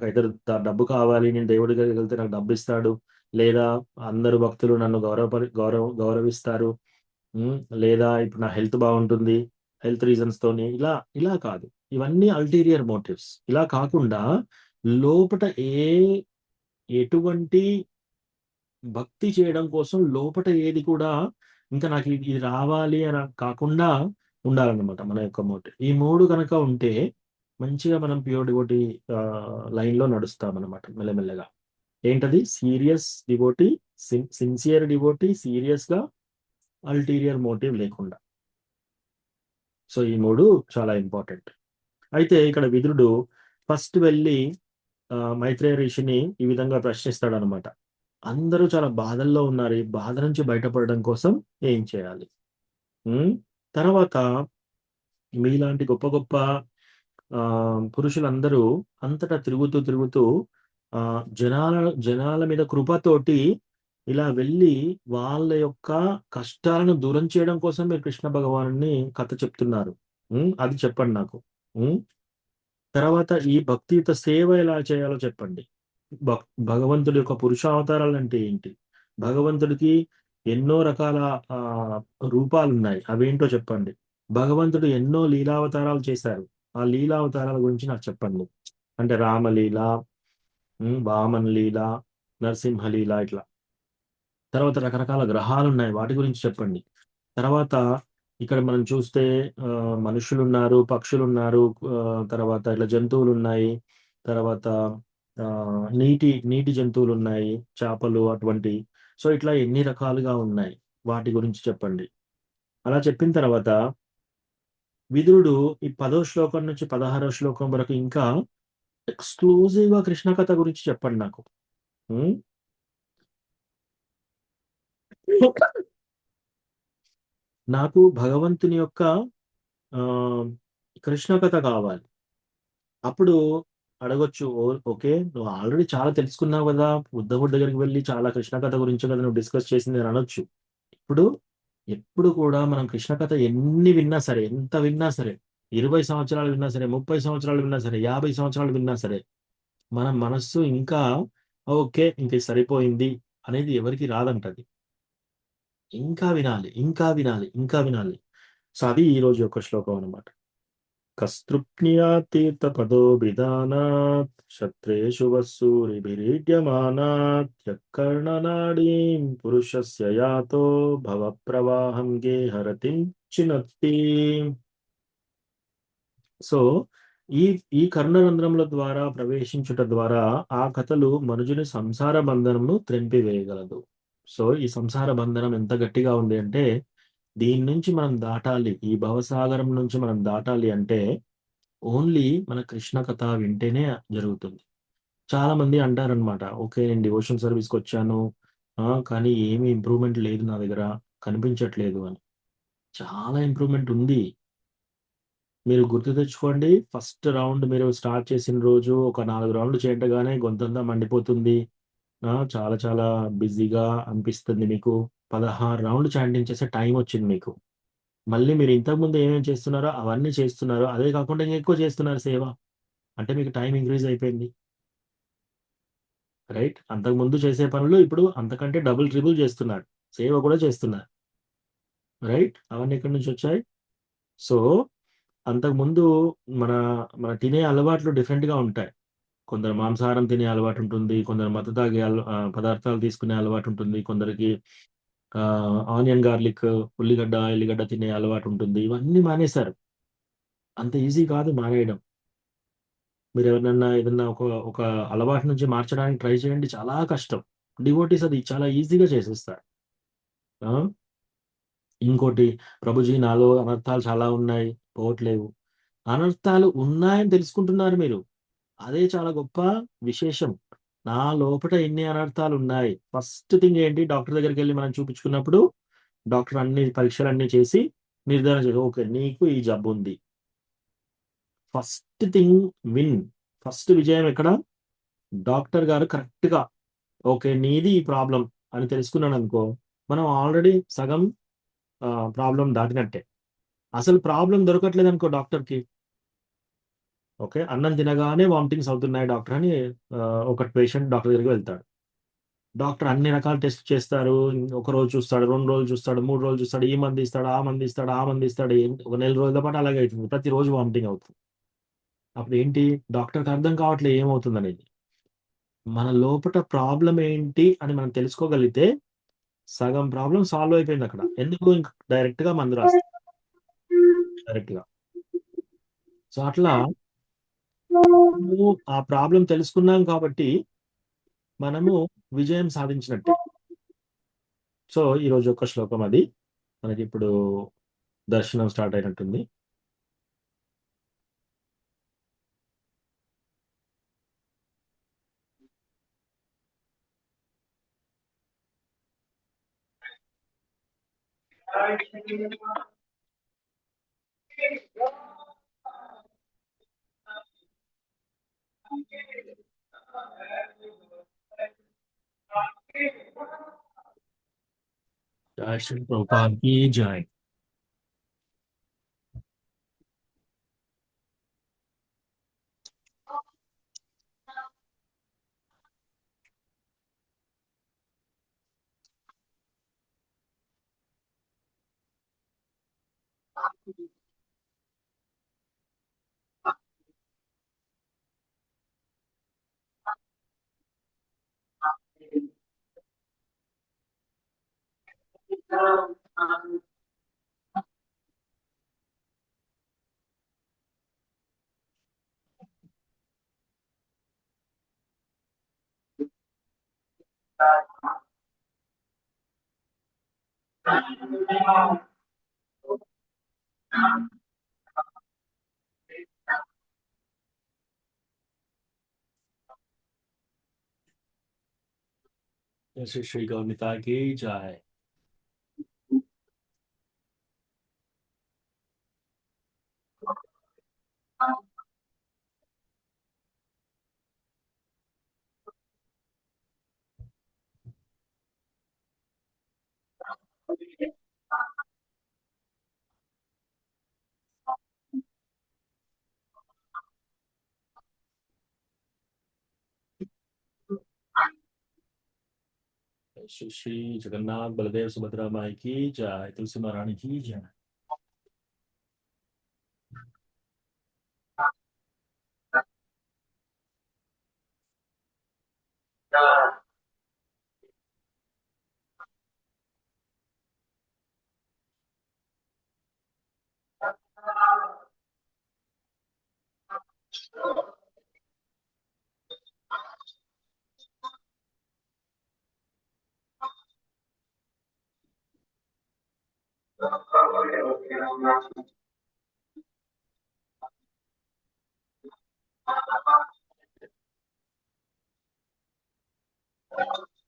ఐదర్ డబ్బు కావాలి, నేను దేవుడి దగ్గరికి వెళ్తే నాకు డబ్బు ఇస్తాడు, లేదా అందరు భక్తులు నన్ను గౌరవిస్తారు, లేదా ఇప్పుడు నా హెల్త్ బాగుంటుంది, హెల్త్ రీజన్స్ తోని, ఇలా కాదు. ఇవన్నీ అల్టీరియర్ మోటివ్స్. ఇలా కాకుండా లోపట ఎటువంటి భక్తి చేయడం కోసం లోపట ఏది కూడా ఇంకా నాకు ఇది రావాలి అని కాకుండా ఉండాలన్నమాట మన యొక్క మోటివ్. ఈ మూడు కనుక ఉంటే మంచిగా మనం ప్యూర్ డివోటీ లైన్లో నడుస్తామన్నమాట మెల్లమెల్లగా. ఏంటది? సీరియస్ డివోటీ, సిన్సియర్ డివోటీ, సీరియస్గా, అల్టీరియర్ మోటివ్ లేకుండా. సో ఈ మూడు చాలా ఇంపార్టెంట్. అయితే ఇక్కడ విదురుడు ఫస్ట్ వెళ్ళి మైత్రేయ ఋషిని ఈ విధంగా ప్రశ్నిస్తాడు అనమాట. అందరూ చాలా బాధల్లో ఉన్నారు, ఈ బాధ నుంచి బయటపడడం కోసం ఏం చేయాలి? తర్వాత మీలాంటి గొప్ప గొప్ప పురుషులందరూ అంతటా తిరుగుతూ జనాల మీద కృపతోటి ఇలా వెళ్ళి వాళ్ళ యొక్క కష్టాలను దూరం చేయడం కోసం మీరు కృష్ణ భగవానుని కథ చెప్తున్నారు, అది చెప్పండి నాకు. తర్వాత ఈ భక్తియుత సేవ ఎలా చేయాలో చెప్పండి. భగవంతుడి యొక్క పురుషావతారాలు అంటే ఏంటి? భగవంతుడికి ఎన్నో రకాల రూపాలు ఉన్నాయి, అవేంటో చెప్పండి. భగవంతుడు ఎన్నో లీలావతారాలు చేశారు. ఆ లీలావతారాల గురించి నాకు చెప్పండి. అంటే రామలీల, వామన్ లీల, నరసింహలీల ఇట్లా. తర్వాత రకరకాల గ్రహాలు ఉన్నాయి, వాటి గురించి చెప్పండి. తర్వాత ఇక్కడ మనం చూస్తే మనుషులు ఉన్నారు, పక్షులు ఉన్నారు, తర్వాత ఇట్లా జంతువులు ఉన్నాయి, తర్వాత నీటి నీటి జంతువులు ఉన్నాయి, చేపలు అటువంటి. సో ఇట్లా ఎన్ని రకాలుగా ఉన్నాయి, వాటి గురించి చెప్పండి. అలా చెప్పిన తర్వాత విదురుడు ఈ 10వ శ్లోకం నుంచి 16వ శ్లోకం వరకు ఇంకా ఎక్స్క్లూజివ్ గా కృష్ణ కథ గురించి చెప్పండి నాకు. ఉమ్? నాకు భగవంతుని యొక్క ఆ కృష్ణ కథ కావాలి. అప్పుడు అడగొచ్చు, ఓకే నువ్వు ఆల్రెడీ చాలా తెలుసుకున్నావు కదా, ఉద్ధవుడి దగ్గరికి వెళ్ళి చాలా కృష్ణ కథ గురించి కదా నువ్వు డిస్కస్ చేసింది అని అనొచ్చు. ఇప్పుడు ఎప్పుడు కూడా మనం కృష్ణ కథ ఎన్ని విన్నా సరే, ఎంత విన్నా సరే, 20 సంవత్సరాలు విన్నా సరే, 30 సంవత్సరాలు విన్నా సరే, 50 సంవత్సరాలు విన్నా సరే, మన మనస్సు ఇంకా ఓకే ఇంక ఇది సరిపోయింది అనేది ఎవరికి రాదంటది. ఇంకా వినాలి, ఇంకా వినాలి, ఇంకా వినాలి. సో అది ఈ రోజు యొక్క శ్లోకం అనమాట. కస్తృప్నియా తీర్థ పదోభిధానాత్ శత్రేషు వస్సూరిభిరీడ్యమానాత్ యక్కర్ణనాడీం పురుషస్య యాతో భవ ప్రవాహం గేహరతిం చినత్తి. సో ఈ ఈ కర్ణరంధ్రముల ద్వారా ప్రవేశించుట ద్వారా ఆ కథలు మనుజుని సంసార బంధనమును త్రెంపివేయగలదు. సో ఈ సంసార బంధనం ఎంత గట్టిగా ఉంది అంటే, దీని నుంచి మనం దాటాలి, ఈ భవసాగరం నుంచి మనం దాటాలి అంటే ఓన్లీ మన కృష్ణ కథ వింటేనే జరుగుతుంది. చాలా మంది అంటారనమాట, ఓకే నేను డివోషన్ సర్వీస్కి వచ్చాను, కానీ ఏమి ఇంప్రూవ్మెంట్ లేదు నా దగ్గర, కనిపించట్లేదు అని. చాలా ఇంప్రూవ్మెంట్ ఉంది. మీరు గుర్తు తెచ్చుకోండి, ఫస్ట్ రౌండ్ మీరు స్టార్ట్ చేసిన రోజు ఒక 4 రౌండ్లు చేయటగానే గొంతంతా మండిపోతుంది, చాలా చాలా బిజీగా అనిపిస్తుంది మీకు. 16 రౌండ్లు చాంటింగ్ చేసే టైం వచ్చింది మీకు. మళ్ళీ మీరు ఇంతకుముందు ఏమేమి చేస్తున్నారో అవన్నీ చేస్తున్నారు, అదే కాకుండా ఇంకా ఎక్కువ చేస్తున్నారు సేవ. అంటే మీకు టైం ఇంక్రీజ్ అయిపోయింది, రైట్? అంతకుముందు చేసే పనులు ఇప్పుడు అంతకంటే డబుల్ ట్రిబుల్ చేస్తున్నారు, సేవ కూడా చేస్తున్నారు, రైట్? అవన్నీ ఎక్కడి నుంచి వచ్చాయి? సో అంతకుముందు మన మన తినే అలవాట్లు డిఫరెంట్గా ఉంటాయి. కొందరు మాంసాహారం తినే అలవాటు ఉంటుంది, కొందరు మత్తు తాగే పదార్థాలు తీసుకునే అలవాటు ఉంటుంది, కొందరికి ఆనియన్ గార్లిక్, ఉల్లిగడ్డ ఎల్లిగడ్డ తినే అలవాటు ఉంటుంది. ఇవన్నీ మానేశారు. అంత ఈజీ కాదు మానేయడం. మీరు ఎవరినన్నా ఏదన్నా ఒక ఒక అలవాటు నుంచి మార్చడానికి ట్రై చేయండి, చాలా కష్టం. డివోటీస్ అది చాలా ఈజీగా చేసేస్తారు. ఆ? ఇంకోటి, ప్రభుజీ నాలో అనర్థాలు చాలా ఉన్నాయి, పోవట్లేవు. అనర్థాలు ఉన్నాయని తెలుసుకుంటున్నారు మీరు, అదే చాలా గొప్ప విశేషం. నా లోపల ఎన్ని అనర్థాలు ఉన్నాయి. ఫస్ట్ థింగ్ ఏంటి, డాక్టర్ దగ్గరికి వెళ్ళి మనం చూపించుకున్నప్పుడు డాక్టర్ అన్ని పరీక్షలు అన్ని చేసి నిర్ధారణ చేసి, ఓకే నీకు ఈ జబ్బు ఉంది. ఫస్ట్ థింగ్ విన్, ఫస్ట్ విజయం ఎక్కడ? డాక్టర్ గారు కరెక్ట్ గా ఓకే నీది ఈ ప్రాబ్లం అని తెలుసుకున్నాను అనుకో, మనం ఆల్రెడీ సగం ప్రాబ్లం దాటినట్టే. అసలు ప్రాబ్లం దొరకట్లేదు అనుకో డాక్టర్కి, ఓకే అన్నం తినగానే వామిటింగ్స్ అవుతున్నాయి డాక్టర్ అని ఒక పేషెంట్ డాక్టర్ దగ్గరికి వెళ్తాడు. డాక్టర్ అన్ని రకాల టెస్ట్ చేస్తారు, ఒక రోజు చూస్తాడు, 2 రోజులు చూస్తాడు, 3 రోజులు చూస్తాడు, ఈ మంది ఇస్తాడు, ఆ మంది ఇస్తాడు, ఆ మంది ఇస్తాడు, ఒక నెల రోజుల పాటు అలాగే అవుతుంది, ప్రతిరోజు వామిటింగ్ అవుతుంది. అప్పుడు ఏంటి, డాక్టర్కి అర్థం కావట్లేదు ఏమవుతుంది అనేది. మన లోపల ప్రాబ్లం ఏంటి అని మనం తెలుసుకోగలిగితే సగం ప్రాబ్లం సాల్వ్ అయిపోయింది అక్కడ. ఎందుకు, ఇంకా డైరెక్ట్ గా మందు రాస్తాం డైరెక్ట్ గా. సో అట్లా మనము ఆ ప్రాబ్లం తెలుసుకున్నాం కాబట్టి మనము విజయం సాధించినట్టే. సో ఈ రోజు ఒక శ్లోకం అది మనకి ఇప్పుడు దర్శనం స్టార్ట్ అయినట్టుంది. जय श्री प्रभुपाद की जय. श्री श्री गौमिता की जय। श्री श्री जगन्नाथ बलदेव सुभद्रा माई की जय। तुलसी महारानी की जय।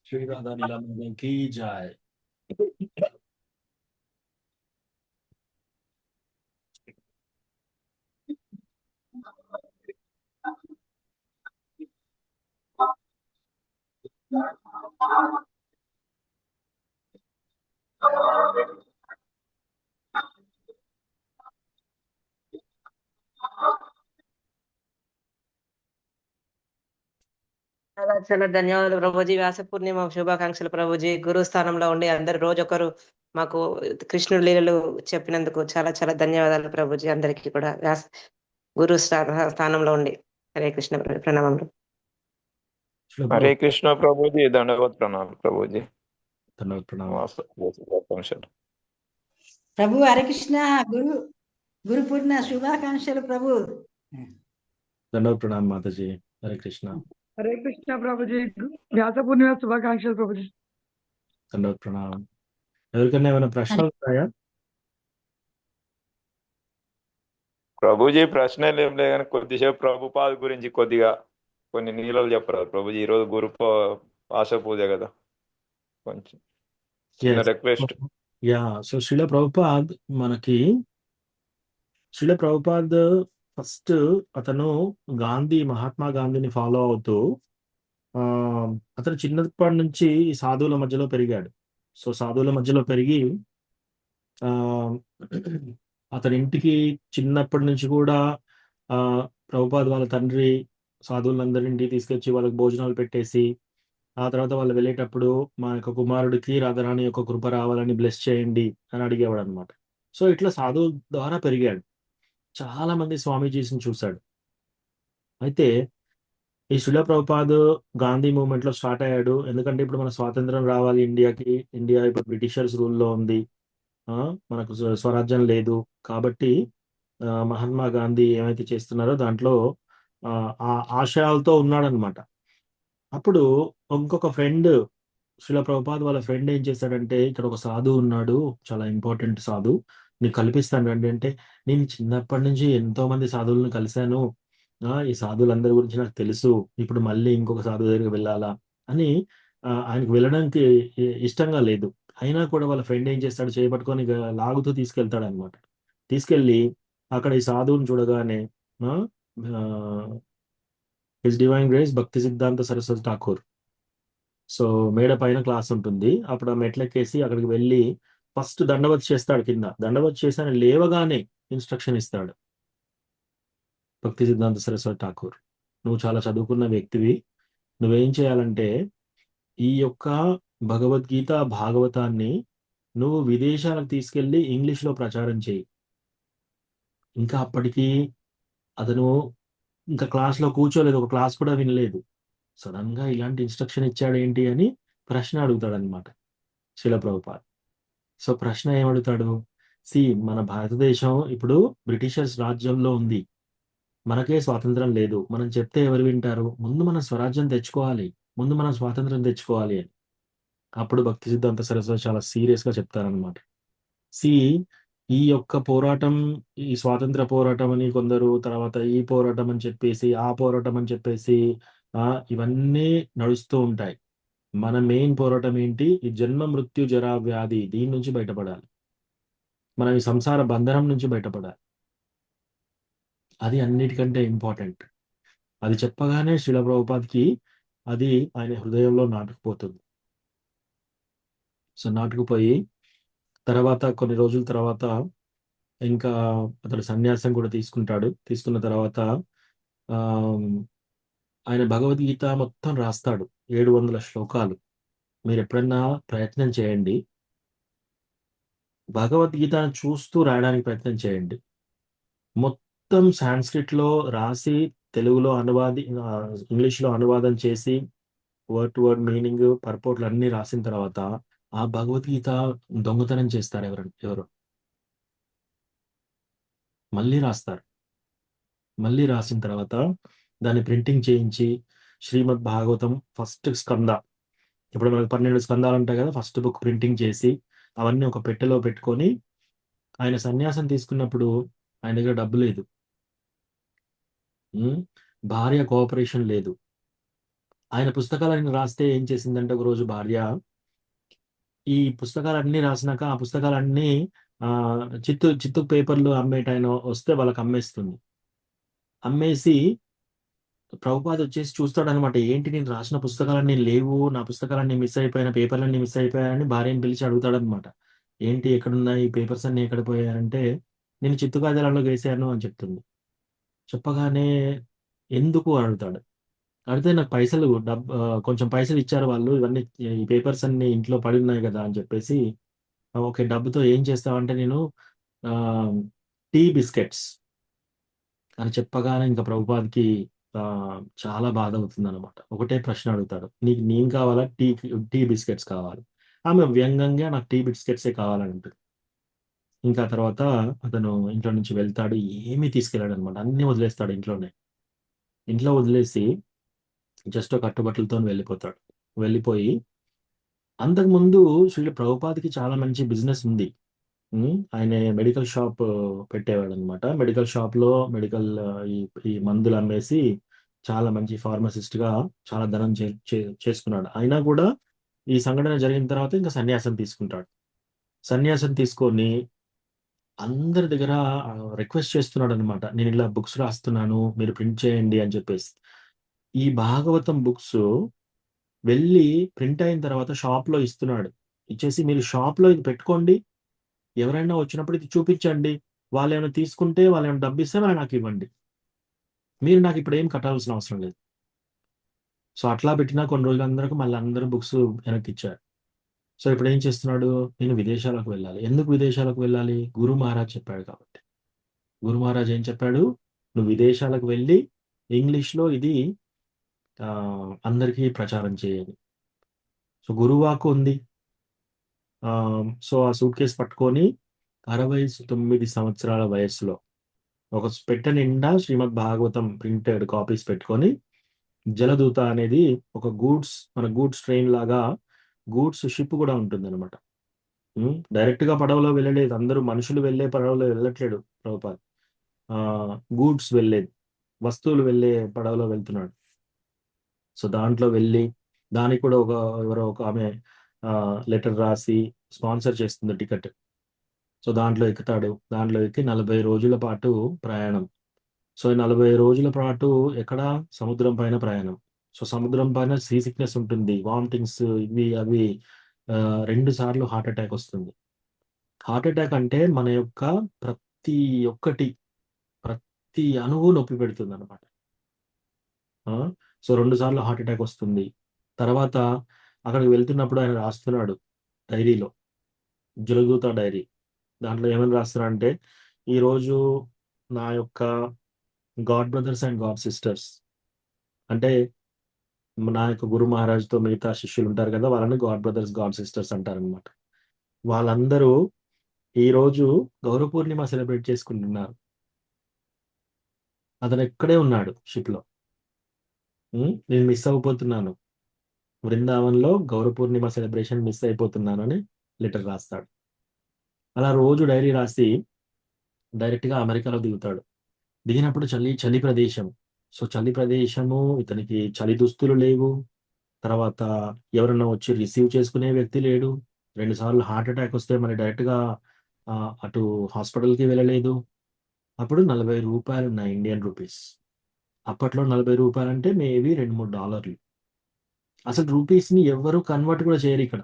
श्री राधा लीला मैडम की जय।
చాలా చాలా ధన్యవాదాలు ప్రభుజీ. వ్యాస పూర్ణిమ శుభాకాంక్షలు ప్రభుజీ. గురు స్థానంలో ఉండి అందరు రోజొకరు మాకు కృష్ణుడి లీలలు చెప్పినందుకు చాలా చాలా ధన్యవాదాలు ప్రభుజీ. అందరికీ కూడా గురు స్థానంలో ఉండి. హరే కృష్ణ ప్రణామములు.
హరే కృష్ణ ప్రభుజీ. దండవత్ ప్రణామాలు ప్రభుజీ.
ధన్యవాद प्रणाम।
ప్రభు హరే కృష్ణ. గురు పూర్ణ శుభాకాంక్షలు ప్రభు.
ధన్యవాद प्रणाम माता जी। हरे कृष्णा।
हरे कृष्ण ప్రభుజీ. వ్యాస పూర్ణిమ శుభాకాంక్షలు ప్రభుజీ.
ధన్యవాद प्रणाम। ఎవరికైనా ఏమైనా ప్రశ్నలు ఉన్నాయా?
ప్రభుజీ ప్రశ్నలు ఏం లేదు కానీ కొద్దిసేపు ప్రభుపాద గురించి కొద్దిగా కొన్ని నీళ్ళు చెప్పరాదు ప్రభుజీ. ఈరోజు గురు ఆశ పూజ కదా, కొంచెం చిన్న రిక్వెస్ట్.
సో శ్రీల ప్రభుపాద్ మనకి ఫస్ట్ అతను మహాత్మా గాంధీని ఫాలో అవుతూ అతను చిన్నప్పటి నుంచి సాధువుల మధ్యలో పెరిగాడు. సో సాధువుల మధ్యలో పెరిగి అతని ఇంటికి చిన్నప్పటి నుంచి కూడా ప్రభుపాద్ వాళ్ళ తండ్రి సాధువులందరింటికి తీసుకొచ్చి వాళ్ళకి భోజనాలు పెట్టేసి, ఆ తర్వాత వాళ్ళు వెళ్ళేటప్పుడు మా యొక్క కుమారుడికి రాధారాణి యొక్క కృప రావాలని బ్లెస్ చేయండి అని అడిగేవాడు అనమాట. సో ఇట్లా సాధువు ద్వారా పెరిగాడు. చాలా మంది స్వామీజీస్ని చూశాడు. అయితే ఈ శ్రీల ప్రభుపాద్ గాంధీ మూవ్మెంట్ లో స్టార్ట్ అయ్యాడు. ఎందుకంటే ఇప్పుడు మన స్వాతంత్రం రావాలి ఇండియాకి. ఇండియా ఇప్పుడు బ్రిటిషర్స్ రూల్లో ఉంది, మనకు స్వరాజ్యం లేదు. కాబట్టి మహాత్మా గాంధీ ఏమైతే చేస్తున్నారో దాంట్లో ఆ ఆశయాలతో ఉన్నాడనమాట. అప్పుడు ఇంకొక ఫ్రెండ్, శ్రీల ప్రభుపాద్ వాళ్ళ ఫ్రెండ్ ఏం చేశాడంటే, ఇక్కడ ఒక సాధువు ఉన్నాడు, చాలా ఇంపార్టెంట్ సాధువు, నీకు కల్పిస్తాను రండి అంటే, నేను చిన్నప్పటి నుంచి ఎంతో మంది సాధువులను కలిశాను, ఈ సాధువులందరి గురించి నాకు తెలుసు, ఇప్పుడు మళ్ళీ ఇంకొక సాధువు దగ్గరికి వెళ్ళాలా అని ఆయనకు వెళ్ళడానికి ఇష్టంగా లేదు. అయినా కూడా వాళ్ళ ఫ్రెండ్ ఏం చేస్తాడు, చేపట్టుకొని లాగుతూ తీసుకెళ్తాడు అనమాట. తీసుకెళ్ళి అక్కడ ఈ సాధువుని చూడగానే హిస్ డివైన్ గ్రేస్ భక్తి సిద్ధాంత సరస్వతి ఠాకూర్, సో మేడ పైన క్లాస్ ఉంటుంది. అప్పుడు ఆ మెట్లెక్కేసి అక్కడికి వెళ్ళి ఫస్ట్ దండవత్ చేస్తాడు. కింద దండవత్ చేసి ఆయన లేవగానే ఇన్స్ట్రక్షన్ ఇస్తాడు, భక్తి సిద్ధాంత సరస్వతి ఠాకూర్, నువ్వు చాలా చదువుకున్న వ్యక్తివి, నువ్వేం చేయాలంటే ఈ యొక్క భగవద్గీత భాగవతాన్ని నువ్వు విదేశాలకు తీసుకెళ్ళి ఇంగ్లీష్లో ప్రచారం చేయి. ఇంకా అప్పటికి అతను ఇంకా క్లాస్లో కూర్చోలేదు, ఒక క్లాస్ కూడా వినలేదు. సడన్ గా ఇలాంటి ఇన్స్ట్రక్షన్ ఇచ్చాడు ఏంటి అని ప్రశ్న అడుగుతాడు అనమాట శ్రీల ప్రభుపాద్. సో ప్రశ్న ఏమడుగుతాడు? మన భారతదేశం ఇప్పుడు బ్రిటిషర్స్ రాజ్యంలో ఉంది. మనకే స్వాతంత్రం లేదు. మనం చెప్తే ఎవరు వింటారు? ముందు మనం స్వరాజ్యం తెచ్చుకోవాలి. ముందు మనం స్వాతంత్రం తెచ్చుకోవాలి అని. అప్పుడు భక్తి సిద్ధాంత సరస్వతి చాలా సీరియస్‌గా చెప్తారనమాట. ఈ యొక్క పోరాటం, ఈ స్వాతంత్ర పోరాటం అని కొందరు, తర్వాత ఈ పోరాటం అని చెప్పేసి, ఆ పోరాటం అని చెప్పేసి ఇవన్నీ నడుస్తూ ఉంటాయి. మన మెయిన్ పోరాటం ఏంటి? ఈ జన్మ, మృత్యు, జరా, వ్యాధి దీని నుంచి బయటపడాలి. మనం ఈ సంసార బంధనం నుంచి బయటపడాలి. అది అన్నిటికంటే ఇంపార్టెంట్. అది చెప్పగానే శ్రీల ప్రభుపాద్‌కి అది ఆయన హృదయంలో నాటుకుపోతుంది. సో నాటుకుపోయి తర్వాత కొన్ని రోజుల తర్వాత ఇంకా అతడు సన్యాసం కూడా తీసుకుంటాడు. తీసుకున్న తర్వాత ఆయన భగవద్గీత మొత్తం రాస్తాడు. 700 శ్లోకాలు. మీరెప్పుడన్నా ప్రయత్నం చేయండి. భగవద్గీతను చూస్తూ రాయడానికి ప్రయత్నం చేయండి. మొత్తం సాంస్క్రిట్‌లో రాసి, తెలుగులో ఇంగ్లీష్‌లో అనువాదం చేసి, వర్డ్ టు వర్డ్ మీనింగ్, పర్పోర్ట్లు అన్నీ రాసిన తర్వాత ఆ భగవద్గీత దొంగతనం చేస్తారు ఎవరో. మళ్ళీ రాస్తారు. మళ్ళీ రాసిన తర్వాత దాన్ని ప్రింటింగ్ చేయించి శ్రీమద్ భాగవతం ఫస్ట్ స్కంద, ఇప్పుడు మనకు 12 స్కందాలు ఉంటాయి కదా, ఫస్ట్ బుక్ ప్రింటింగ్ చేసి అవన్నీ ఒక పెట్టెలో పెట్టుకొని, ఆయన సన్యాసం తీసుకున్నప్పుడు ఆయన దగ్గర డబ్బు లేదు. భార్య కోఆపరేషన్ లేదు. ఆయన పుస్తకాలన్నీ రాస్తే ఏం చేసిందంటే ఒకరోజు భార్య, ఈ పుస్తకాలన్నీ రాసినాక ఆ పుస్తకాలన్నీ చిత్తు పేపర్లు అమ్మేటాయన వస్తే వాళ్ళకి అమ్మేస్తుంది. అమ్మేసి ప్రభుపాద వచ్చేసి చూస్తాడనమాట. ఏంటి నేను రాసిన పుస్తకాలన్నీ లేవు, నా పుస్తకాలన్నీ మిస్ అయిపోయిన, పేపర్లన్నీ మిస్ అయిపోయాయని భార్యని పిలిచి అడుగుతాడనమాట. ఏంటి ఎక్కడున్నాయి ఈ పేపర్స్ అన్నీ, ఎక్కడ పోయాయంటే నేను చిత్తు కాగితాలలో వేసాను అని చెప్తుంది. చెప్పగానే ఎందుకు అడుగుతాడు. అడిగితే నాకు కొంచెం పైసలు ఇచ్చారు వాళ్ళు, ఇవన్నీ ఈ పేపర్స్ అన్ని ఇంట్లో పడి ఉన్నాయి కదా అని చెప్పేసి, ఓకే డబ్బుతో ఏం చేస్తావంటే నేను టీ బిస్కెట్స్ అని చెప్పగానే ఇంకా ప్రభుపాద్‌కి చాలా బాధ అవుతుంది అనమాట. ఒకటే ప్రశ్న అడుగుతాడు, నీకు నేను కావాలా, టీ బిస్కెట్స్ కావాలి? ఆమె వ్యంగ్యంగా నాకు టీ బిస్కెట్సే కావాలని అంటుంది. ఇంకా తర్వాత అతను ఇంట్లో నుంచి వెళ్తాడు. ఏమీ తీసుకెళ్ళాడు అనమాట. అన్నీ వదిలేస్తాడు ఇంట్లోనే. ఇంట్లో వదిలేసి జస్ట్ కట్టుబట్టలతో వెళ్ళిపోతాడు. వెళ్ళిపోయి అంతకుముందు శ్రీల ప్రభుపాద్‌కి చాలా మంచి బిజినెస్ ఉంది. ఆయన మెడికల్ షాప్ పెట్టేవాడనమాట. మెడికల్ షాప్‌లో ఈ మందులు అమ్మేసి చాలా మంచి ఫార్మసిస్ట్‌గా చాలా ధనం చేసుకున్నాడు. అయినా కూడా ఈ సంఘటన జరిగిన తర్వాత ఇంకా సన్యాసం తీసుకుంటాడు. సన్యాసం తీసుకొని అందరి దగ్గర రిక్వెస్ట్ చేస్తున్నాడనమాట. నేను ఇలా బుక్స్ రాస్తున్నాను, మీరు ప్రింట్ చేయండి అని చెప్పేసి. ఈ భాగవతం బుక్స్ వెళ్ళి ప్రింట్ అయిన తర్వాత షాప్‌లో ఇస్తున్నాడు. ఇచ్చేసి మీరు షాప్‌లో ఇది పెట్టుకోండి, ఎవరైనా వచ్చినప్పుడు ఇది చూపించండి, వాళ్ళేమైనా తీసుకుంటే, వాళ్ళేమైనా డబ్బిస్తే మరి నాకివ్వండి. మీరు నాకు ఇప్పుడు ఏం కట్టాల్సిన అవసరం లేదు. సో అట్లా పెట్టినా కొన్ని రోజులందరకు మళ్ళీ అందరూ బుక్స్ వెనక్కిచ్చారు. సో ఇప్పుడేం చేస్తున్నాడు? నేను విదేశాలకు వెళ్ళాలి. ఎందుకు విదేశాలకు వెళ్ళాలి? గురు మహారాజ్ చెప్పాడు కాబట్టి. గురు మహారాజ్ ఏం చెప్పాడు? నువ్వు విదేశాలకు వెళ్ళి ఇంగ్లీష్‌లో ఇది అందరికీ ప్రచారం చేయాలి. సో గురువాకు ఉంది. సో ఆ సూట్‌కేస్ పట్టుకొని 69 సంవత్సరాల వయస్సులో ఒక పెట్టె నిండా శ్రీమద్ భాగవతం ప్రింటెడ్ కాపీస్ పెట్టుకొని, జలదూత అనేది ఒక మన గూడ్స్ ట్రైన్ లాగా గూడ్స్ షిప్ కూడా ఉంటుందన్నమాట. డైరెక్ట్‌గా పడవలో వెళ్ళలేదు. అందరూ మనుషులు వెళ్ళే పడవలో వెళ్ళట్లేడు ప్రభుపాద్. గూడ్స్ వెళ్ళేది, వస్తువులు వెళ్ళే పడవలో వెళ్తున్నాడు. సో దాంట్లో వెళ్ళి దానికి కూడా ఎవరో ఒక ఆమె లెటర్ రాసి స్పాన్సర్ చేస్తుంది టికెట్. సో దాంట్లో ఎక్కుతాడు. దాంట్లో ఎక్కి 40 రోజుల పాటు ప్రయాణం. సో 40 రోజుల పాటు ఎక్కడ? సముద్రం పైన ప్రయాణం. సో సముద్రం పైన సీ సిక్‌నెస్ ఉంటుంది. వామిటింగ్స్ ఇవి అవి 2 సార్లు హార్ట్ అటాక్ వస్తుంది. హార్ట్ అటాక్ అంటే మన యొక్క ప్రతి అణువు నొప్పి పెడుతుందనమాట. సో 2 సార్లు హార్ట్ అటాక్ వస్తుంది. తర్వాత అక్కడికి వెళ్తున్నప్పుడు ఆయన రాస్తున్నాడు డైరీలో, జలదూత డైరీ. దాంట్లో ఏమని రాస్తున్నాడంటే, ఈరోజు నా యొక్క God brothers and God sisters, అంటే నా యొక్క గురు మహారాజ్‌తో మిగతా శిష్యులు ఉంటారు కదా, వాళ్ళని గాడ్ బ్రదర్స్, గాడ్ సిస్టర్స్ అంటారనమాట. వాళ్ళందరూ ఈరోజు గౌరవ పూర్ణిమ సెలబ్రేట్ చేసుకుంటున్నారు. అతను ఎక్కడే ఉన్నాడు షిప్లో. నేను మిస్ అయిపోతున్నాను, బృందావన్లో గౌరవ పూర్ణిమ సెలబ్రేషన్ మిస్ అయిపోతున్నానని లెటర్ రాస్తాడు. అలా రోజు డైరీ రాసి డైరెక్ట్గా అమెరికాలో దిగుతాడు. దిగినప్పుడు చలి ప్రదేశం. సో చలి ప్రదేశము, ఇతనికి చలి దుస్తులు లేవు. తర్వాత ఎవరన్నా వచ్చి రిసీవ్ చేసుకునే వ్యక్తి లేడు. 2 సార్లు హార్ట్ అటాక్ వస్తే మరి డైరెక్ట్గా అటు హాస్పిటల్కి వెళ్ళలేదు. అప్పుడు 40 రూపాయలు ఉన్నాయి, ఇండియన్ రూపీస్. అప్పట్లో 40 రూపాయలు అంటే మేబీ $2-3. అసలు రూపీస్ని ఎవరు కన్వర్ట్ కూడా చేయరు ఇక్కడ.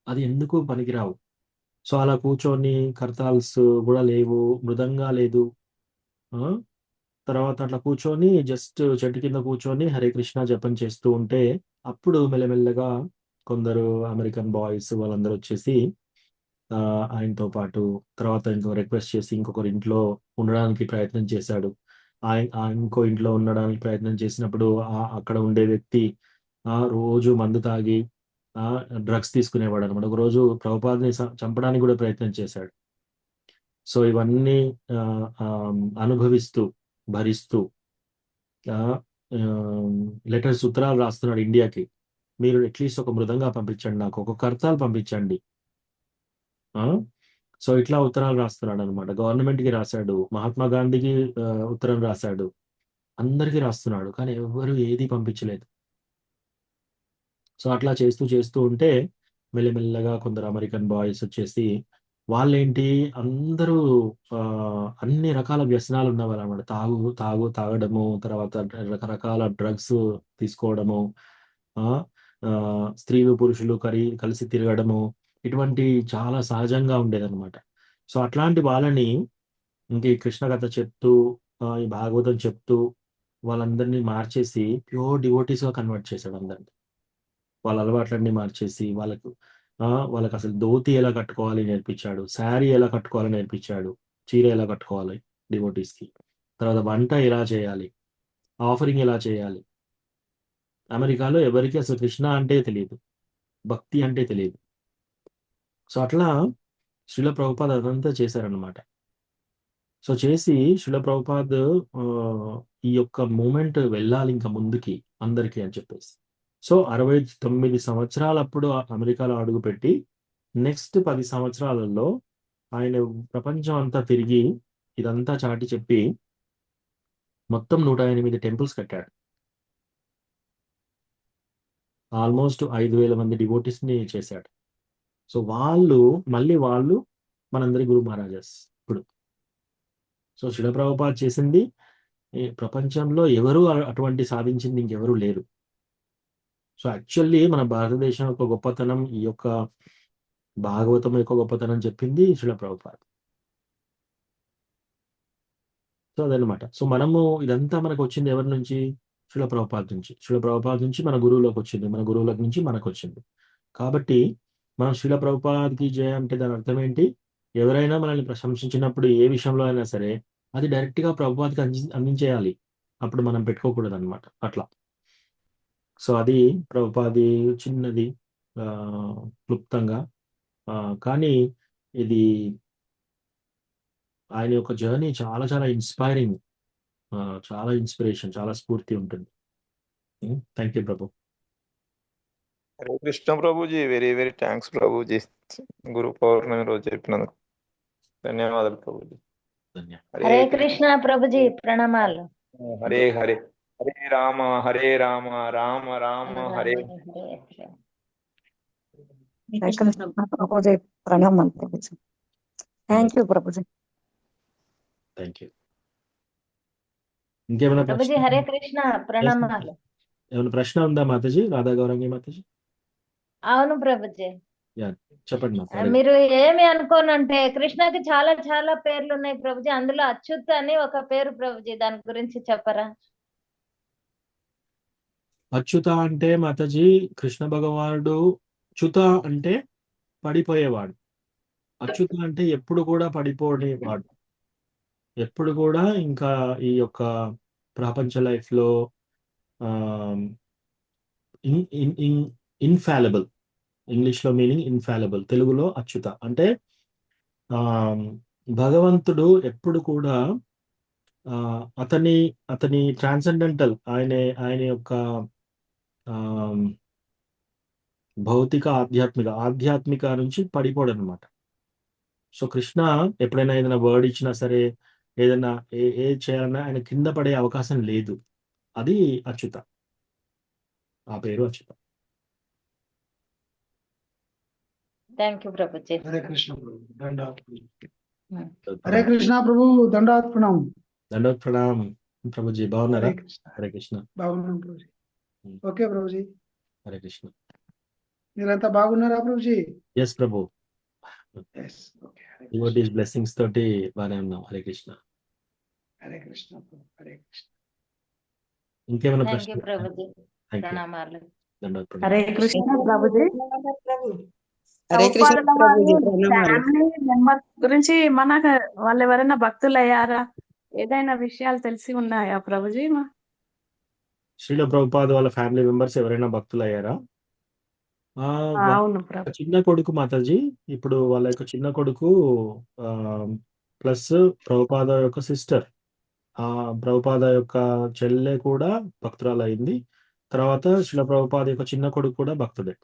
అది ఎందుకు పనికిరావు. సో అలా కూర్చొని, కర్తాల్స్ కూడా లేవు, మృదంగా లేదు. తర్వాత అట్లా కూర్చొని జస్ట్ చెట్టు కింద కూర్చొని హరే కృష్ణ జపం చేస్తూ ఉంటే అప్పుడు మెల్లమెల్లగా కొందరు అమెరికన్ బాయ్స్ వాళ్ళందరూ వచ్చేసి ఆయనతో పాటు తర్వాత రిక్వెస్ట్ చేసి ఇంకొకరి ఇంట్లో ఉండడానికి ప్రయత్నం చేశాడు. ఇంకో ఇంట్లో ఉండడానికి ప్రయత్నం చేసినప్పుడు అక్కడ ఉండే వ్యక్తి రోజు మందు తాగి డ్రగ్స్ తీసుకునేవాడు అనమాట. ఒక రోజు ప్రభుపాదని చంపడానికి కూడా ప్రయత్నం చేశాడు. సో ఇవన్నీ అనుభవిస్తూ భరిస్తూ లెటర్స్, ఉత్తరాలు రాస్తున్నాడు ఇండియాకి. మీరు అట్లీస్ట్ ఒక మృదంగా పంపించండి, నాకు ఒక కర్తాలు పంపించండి. సో ఇట్లా ఉత్తరాలు రాస్తున్నాడు అనమాట. గవర్నమెంట్కి రాశాడు, మహాత్మా గాంధీకి ఉత్తరం రాశాడు, అందరికీ రాస్తున్నాడు, కానీ ఎవరు ఏది పంపించలేదు. సో అట్లా చేస్తూ చేస్తూ ఉంటే మెల్లమెల్లగా కొందరు అమెరికన్ బాయ్స్ వచ్చేసి వాళ్ళేంటి అందరూ అన్ని రకాల వ్యసనాలు ఉన్నవారు అనమాట. తాగడము, తర్వాత రకరకాల డ్రగ్స్ తీసుకోవడము, స్త్రీలు పురుషులు కలిసి తిరగడము, ఇటువంటి చాలా సహజంగా ఉండేదన్నమాట. సో అట్లాంటి వాళ్ళని ఇంక ఈ కృష్ణ కథ చెప్తూ ఈ భాగవతం చెప్తూ వాళ్ళందరినీ మార్చేసి ప్యూర్ డివోటీస్గా కన్వర్ట్ చేశాడు అందరినీ. వాళ్ళ అలవాట్లన్నీ మార్చేసి వాళ్ళకి అసలు ధోతి ఎలా కట్టుకోవాలి నేర్పించాడు, శారీ ఎలా కట్టుకోవాలి నేర్పించాడు, చీర ఎలా కట్టుకోవాలి డివోటీస్కి, తర్వాత వంట ఎలా చేయాలి, ఆఫరింగ్ ఎలా చేయాలి. అమెరికాలో ఎవరికి అసలు కృష్ణ అంటే తెలియదు, భక్తి అంటే తెలియదు. సో అట్లా శ్రీల ప్రభుపాద్ అదంతా చేశారనమాట. సో చేసి శ్రీల ప్రభుపాద్ ఈ యొక్క మూమెంట్ వెళ్ళాలి ఇంకా ముందుకి అందరికీ అని చెప్పేసి. సో 69 సంవత్సరాలప్పుడు అమెరికాలో అడుగుపెట్టి నెక్స్ట్ 10 సంవత్సరాలలో ఆయన ప్రపంచం అంతా తిరిగి ఇదంతా చాటి చెప్పి మొత్తం 108 టెంపుల్స్ కట్టాడు. ఆల్మోస్ట్ 5,000 మంది డివోటీస్ని చేశాడు. సో వాళ్ళు మనందరి గురు మహారాజాస్ ఇప్పుడు. సో శ్రీల ప్రభుపాద్ చేసింది ప్రపంచంలో ఎవరు అటువంటి సాధించింది ఇంకెవరూ లేరు. సో యాక్చువల్లీ మన భారతదేశం యొక్క గొప్పతనం, ఈ యొక్క భాగవతం యొక్క గొప్పతనం చెప్పింది శ్రీల ప్రభుపాద్. సో అదనమాట. సో మనము ఇదంతా మనకు వచ్చింది ఎవరి నుంచి? శ్రీల ప్రభుపాద్ నుంచి. శ్రీల ప్రభుపాద్ నుంచి మన గురువులకు వచ్చింది, మన గురువుల నుంచి మనకు వచ్చింది. కాబట్టి మనం శ్రీల ప్రభుపాద్కి జయ అంటే దాని అర్థం ఏంటి? ఎవరైనా మనల్ని ప్రశంసించినప్పుడు ఏ విషయంలో అయినా సరే అది డైరెక్ట్గా ప్రభుపాద్కి అందించేయాలి, అప్పుడు మనం పెట్టుకోకూడదు అనమాట అట్లా. సో అది ప్రభుపాది చిన్నది క్లుప్తంగా, కానీ ఇది ఆయన యొక్క జర్నీ చాలా చాలా ఇన్స్పైరింగ్, చాలా ఇన్స్పిరేషన్, చాలా స్ఫూర్తి ఉంటుంది. Thank you Prabhu.
Hare Krishna Prabhuji, very very thanks Prabhuji, గురు పౌర్ణమి రోజు చెప్పినందుకు ధన్యవాదాలు ప్రభుజీ.
హరే కృష్ణ ప్రభుజీ, ప్రణామాలు.
హరే హరే హరే రామ రామ రామ హరే.
ప్రభుజీ ప్రణామాలు Prabhuji. Thank you Prabhuji.
Thank you. ఇంకేమైనా
ప్రభుజీ హరే కృష్ణ ప్రణామాలు.
ఏమైనా ప్రశ్న ఉందా మాతాజీ? రాధా గౌరంగి మాతాజీ.
అవును ప్రభుజీ,
చెప్పండి.
మీరు ఏమి అనుకోనంటే కృష్ణకి చాలా చాలా పేర్లు ఉన్నాయి ప్రభుజీ, అందులో అచ్యుత్ అని ఒక పేరు ప్రభుజీ, దాని గురించి చెప్పరా?
అచ్యుత అంటే మాతాజీ కృష్ణ భగవానుడు, చ్యుత అంటే పడిపోయేవాడు, అచ్యుత అంటే ఎప్పుడు కూడా పడిపోయేవాడు, ఎప్పుడు కూడా ఇంకా ఈ యొక్క ప్రపంచ లైఫ్లో ఇన్ఫాలిబుల్, ఇంగ్లీష్లో మీనింగ్ ఇన్ఫాలిబుల్, తెలుగులో అచ్యుత. అంటే ఆ, భగవంతుడు ఎప్పుడు కూడా ఆ, అతని అతని ట్రాన్సెండెంటల్, ఆయన యొక్క ఆ, భౌతిక ఆధ్యాత్మిక నుంచి పడిపోడు అనమాట. సో కృష్ణ ఎప్పుడైనా ఏదైనా వర్డ్ ఇచ్చినా సరే, ఏదైనా ఏది చేయాలన్నా ఆయన కింద పడే అవకాశం లేదు. అది అచ్యుత, ఆ పేరు అచ్యుత.
Thank you Prabhuji.
హరే కృష్ణ ప్రభు దండాత్ హరే కృష్ణ ప్రభు దండాత్ ప్రణాం.
దండోత్ ప్రణామ్ ప్రభుజీ, బాగున్నారా?
హరే కృష్ణ
హరే కృష్ణ.
బాగున్నాం ప్రభుజీ. ఓకే ప్రభుజీ,
హరే కృష్ణ.
మీరంతా బాగున్నారా prabhuji?
Yes prabhu,
yes okay. Hare
devotees blessings తోటి బాగానే ఉన్నాం. హరే కృష్ణ.
హరే కృష్ణ ప్రభు హరే కృష్ణ.
ఇంకేమైనా
థ్యాంక్ యూ
ప్రశ్న?
ప్రభుజీ.
Thank you.
ప్రణామాలు.
దండోత్ ప్రణామ్.
హరే కృష్ణ ప్రభుజీ.
ప్రభు హరే కృష్ణ
ప్రభుపాదుల వారి
ప్రభుజీ, ప్రణామాలు.
ఫ్యామిలీ మెంబర్స్ గురించి మనకు వాళ్ళు ఎవరైనా భక్తులు అయ్యారా? ఏదైనా విషయాలు తెలిసి ఉన్నాయా ప్రభుజీ?
శ్రీల ప్రభుపాద్ వాళ్ళ ఫ్యామిలీ మెంబర్స్ ఎవరైనా భక్తులు అయ్యారా?
అవును ప్రభు.
చిన్న కొడుకు మాతాజీ, ఇప్పుడు వాళ్ళ యొక్క చిన్న కొడుకు ప్లస్ ప్రభుపాద యొక్క సిస్టర్, ప్రభుపాద యొక్క చెల్లె కూడా భక్తురాలు అయింది. తర్వాత శిల ప్రభుపాద యొక్క చిన్న కొడుకు కూడా భక్తుడే.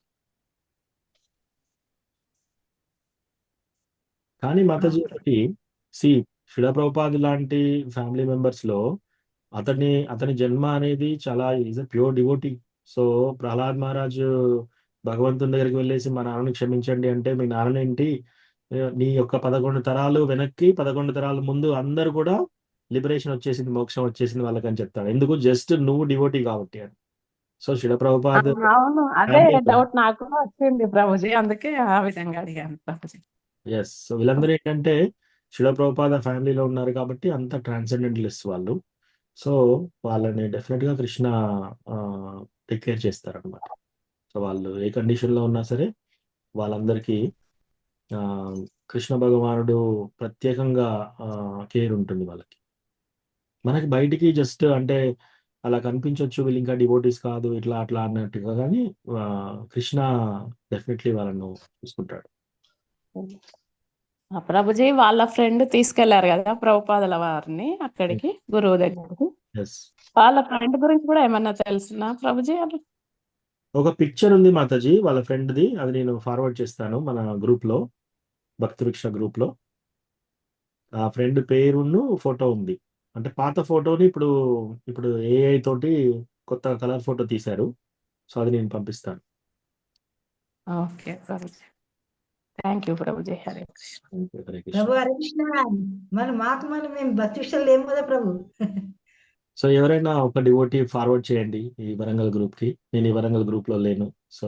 కానీ మాతాజీ ఒకటి, శిల ప్రభుపాద్ లాంటి ఫ్యామిలీ మెంబర్స్ లో అతని జన్మ అనేది చాలా is a pure devotee. So Prahlad Maharaj భగవంతుని దగ్గరికి వెళ్ళేసి మా నాన్నని క్షమించండి అంటే, మీ నాన్ననేంటి, నీ యొక్క 11 తరాలు వెనక్కి 11 తరాల ముందు అందరు కూడా లిబరేషన్ వచ్చేసింది, మోక్షం వచ్చేసింది వాళ్ళకని చెప్తాడు. ఎందుకు? జస్ట్ నువ్వు డివోటీ కాబట్టి అని. సో శిల ప్రభుపాద్
అవును, అదే డౌట్ నాకు కూడా వచ్చింది ప్రభుజీ, అందుకే ఆ విధంగా అడిగాను ప్రభుజీ.
ఎస్. సో వీళ్ళందరూ ఏంటంటే శిల ప్రభుపాద ఫ్యామిలీలో ఉన్నారు కాబట్టి అంత ట్రాన్సెండెంటలిస్ట్ వాళ్ళు. సో వాళ్ళని డెఫినెట్ గా కృష్ణ టేక్ కేర్ చేస్తారనమాట. సో వాళ్ళు ఏ కండిషన్ లో ఉన్నా సరే వాళ్ళందరికీ కృష్ణ భగవానుడు ప్రత్యేకంగా కేర్ ఉంటుంది వాళ్ళకి. మనకి బయటికి జస్ట్ అంటే అలా కనిపించవచ్చు, వీళ్ళు ఇంకా డివోటీస్ కాదు ఇట్లా అట్లా అన్నట్టుగా, కానీ కృష్ణ డెఫినెట్లీ వాళ్ళను చూసుకుంటాడు.
ప్రభుజీ వాళ్ళ ఫ్రెండ్ తీసుకెళ్లారు కదా ప్రభుపాదుల వారిని అక్కడికి, గురువు దగ్గరికి.
ఎస్.
వాళ్ళ ఫ్రెండ్ గురించి కూడా ఏమన్నా తెలుసునా ప్రభుజీ?
ఒక పిక్చర్ ఉంది మాతాజీ వాళ్ళ ఫ్రెండ్ది, అది నేను ఫార్వర్డ్ చేస్తాను మన గ్రూప్ లో, భక్తి వృక్ష గ్రూప్ లో. ఆ ఫ్రెండ్ పేరును ఫోటో ఉంది. అంటే పాత ఫోటోని ఇప్పుడు ఏఐ తోటి కొత్త కలర్ ఫోటో తీశారు. సో అది నేను పంపిస్తాను.
Okay Prabhuji, thank you Prabhuji. Hare Krishna.
Hare Krishna.
ప్రభు హరే కృష్ణ. మాకు మేము భక్తిష్టలు లేము కదా ప్రభు.
సో ఎవరైనా ఒక డివోటీ ఫార్వర్డ్ చేయండి ఈ వరంగల్ గ్రూప్ కి. నేను ఈ వరంగల్ గ్రూప్ లో లేను. సో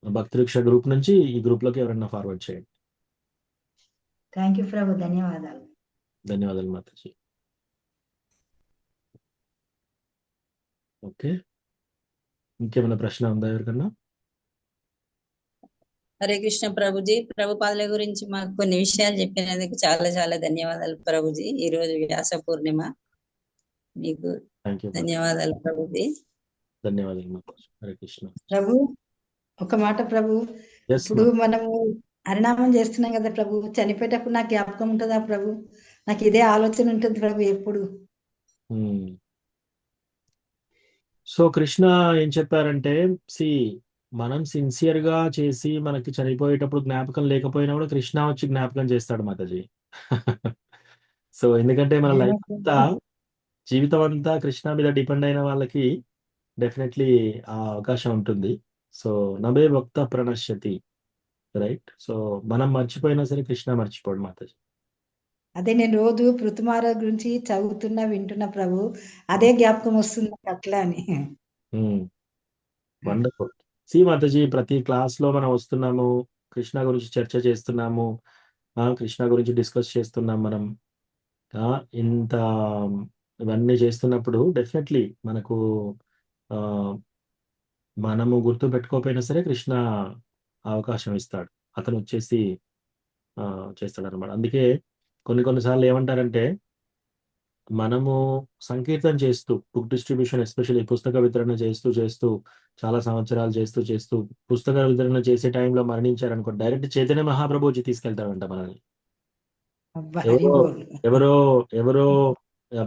భక్తి వృక్ష గ్రూప్ నుంచి ఈ గ్రూప్ లోకి ఎవరైనా ఫార్వర్డ్ చేయండి.
థ్యాంక్ యూ ప్రభు, ధన్యవాదాలు.
ధన్యవాదాలు మాతాజీ. ఓకే, ఇంకేమైనా ప్రశ్న ఉందా ఎవరికన్నా?
హరే కృష్ణ ప్రభుజీ, ప్రభుపాదుల గురించి మాకు కొన్ని విషయాలు చెప్పినందుకు చాలా చాలా ధన్యవాదాలు ప్రభుజీ. ఈ రోజు వ్యాస పూర్ణిమ, మీకు
థ్యాంక్ యూ.
ధన్యవాదాలు ప్రభుజీ.
ధన్యవాదాలు మాతాజీ. హరే కృష్ణ.
ప్రభు ఒక మాట ప్రభు,
ఎస్.
ఇప్పుడు మనము హరినామం చేస్తున్నాం కదా ప్రభు, చనిపోయేటప్పుడు నాకు జ్ఞాపకం ఉంటుందా ప్రభు? నాకు ఇదే ఆలోచన ఉంటుంది ప్రభు ఎప్పుడు.
సో కృష్ణ ఏం చెప్పారంటే, మనం సిన్సియర్ గా చేసి మనకి చనిపోయేటప్పుడు జ్ఞాపకం లేకపోయినా కూడా కృష్ణ వచ్చి జ్ఞాపకం చేస్తాడు మాతాజీ. సో ఎందుకంటే మన లైఫ్ అంతా, జీవితం అంతా కృష్ణ మీద డిపెండ్ అయిన వాళ్ళకి డెఫినెట్లీ ఆ అవకాశం ఉంటుంది. సో నభే భక్త ప్రణశ్యతి, రైట్? సో మనం మర్చిపోయినా సరే కృష్ణ మర్చిపోడు మాతాజీ.
అదే నేను రోజు పృథుమార గురించి చదువుతున్నా వింటున్నా ప్రభు, అదే జ్ఞాపకం వస్తుంది నాకు అట్లా అని.
వండర్ఫుల్. మాతాజీ ప్రతి క్లాస్ లో మనం వస్తున్నాము, కృష్ణ గురించి చర్చ చేస్తున్నాము, కృష్ణ గురించి డిస్కస్ చేస్తున్నాం మనం. ఇంత ఇవన్నీ చేస్తున్నప్పుడు డెఫినెట్లీ మనకు మనము గుర్తు పెట్టుకోకపోయినా సరే కృష్ణ అవకాశం ఇస్తాడు, అతను వచ్చేసి చేస్తాడు అనమాట. అందుకే కొన్నిసార్లు ఏమంటారంటే, మనము సంకీర్తన చేస్తూ బుక్ డిస్ట్రిబ్యూషన్ ఎస్పెషల్లీ పుస్తక వితరణ చేస్తూ చేస్తూ చాలా సంవత్సరాలు చేస్తూ చేస్తూ పుస్తక వితరణ చేసే టైంలో మరణించారనుకో డైరెక్ట్ చైతన్య మహాప్రభుజీ తీసుకెళ్తాడంట మనల్ని.
హరి
ఎవరో
బోల్.
ఎవరో ఎవరో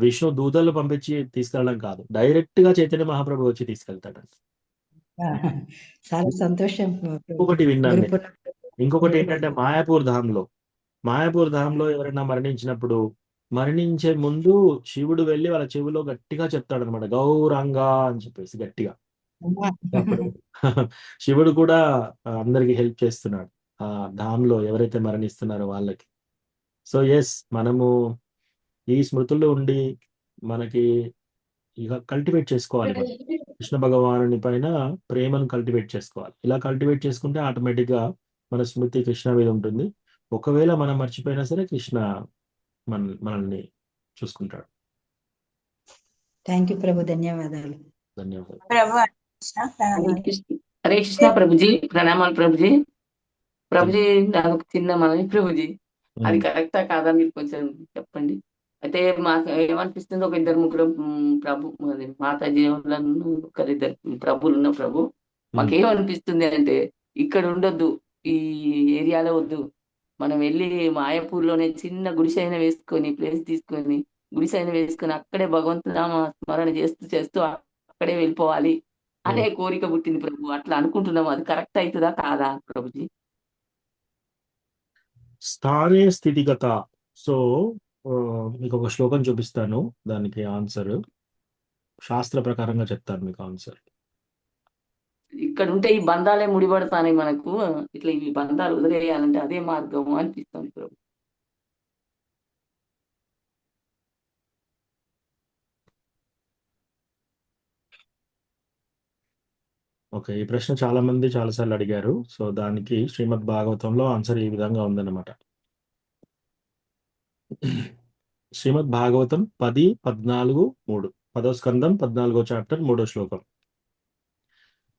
విష్ణు దూతలు పంపించి తీసుకెళ్ళడం కాదు, డైరెక్ట్ గా చైతన్య మహాప్రభు వచ్చి తీసుకెళ్తాడంట.
చాలా సంతోషం
ఇంకొకటి విన్నాను నేను. ఇంకొకటి
గురు
ఏంటంటే మాయాపూర్ ధాంలో ఎవరైనా మరణించినప్పుడు మరణించే ముందు శివుడు వెళ్ళి వాళ్ళ చెవిలో గట్టిగా చెప్తాడు అనమాట, గౌరంగా అని చెప్పేసి గట్టిగా. అప్పుడు శివుడు కూడా అందరికి హెల్ప్ చేస్తున్నాడు ఆ ధాంలో ఎవరైతే మరణిస్తున్నారో వాళ్ళకి. సో ఎస్, మనము ఈ స్మృతుల్లో ఉండి మనకి ఇక కల్టివేట్ చేసుకోవాలి, మనం కృష్ణ భగవానుని పైన ప్రేమను కల్టివేట్ చేసుకోవాలి. ఇలా కల్టివేట్ చేసుకుంటే ఆటోమేటిక్ గా మన స్మృతి కృష్ణ మీద ఉంటుంది. ఒకవేళ మనం మర్చిపోయినా సరే కృష్ణ మనల్ని చూసుకుంటాడు.
థ్యాంక్ యూ ప్రభు, ధన్యవాదాలు.
ధన్యవాదాలు.
హరే కృష్ణ ప్రభుజీ, ప్రణామాలు ప్రభుజీ. ప్రభుజీ నాకు ఒక చిన్న మనవి ప్రభుజీ, అది కరెక్టా కాదా మీరు కొంచెం చెప్పండి. అయితే మాకు ఏమనిపిస్తుంది, ఒక ఇద్దరు ముగ్గురు ప్రభు మాతాజీ వాళ్ళను ఒకరిద్దరు ప్రభులు ఉన్న ప్రభు మాకేమనిపిస్తుంది అంటే ఇక్కడ ఉండొద్దు, ఈ ఏరియాలో వద్దు, మనం వెళ్ళి మాయాపూర్లోనే చిన్న గుడిసైన వేసుకొని ప్లేస్ తీసుకొని గుడిసైన వేసుకొని అక్కడే భగవంతుడు నామ స్మరణ చేస్తూ చేస్తూ అక్కడే వెళ్ళిపోవాలి అనే కోరిక పుట్టింది ప్రభు. అట్లా అనుకుంటున్నాము, అది కరెక్ట్ అవుతుందా కాదా ప్రభుజీ?
స్థానే స్థితిగత. సో మీకు ఒక శ్లోకం చూపిస్తాను, దానికి ఆన్సర్ శాస్త్ర ప్రకారంగా చెప్తాను మీకు ఆన్సర్.
ఇక్కడ ఉంటే ఈ బంధాలే ముడిపడతాయి మనకు, ఇట్లా ఈ బంధాలు వదిలేయాలంటే అదే మార్గం అనిపిస్తుంది ప్రభు.
ఓకే, ఈ ప్రశ్న చాలా మంది చాలాసార్లు అడిగారు. సో దానికి శ్రీమద్ భాగవతంలో ఆన్సర్ ఈ విధంగా ఉందన్నమాట. శ్రీమద్ భాగవతం 10:14-3, 10వ స్కందం 14వ చాప్టర్ 3వ శ్లోకం.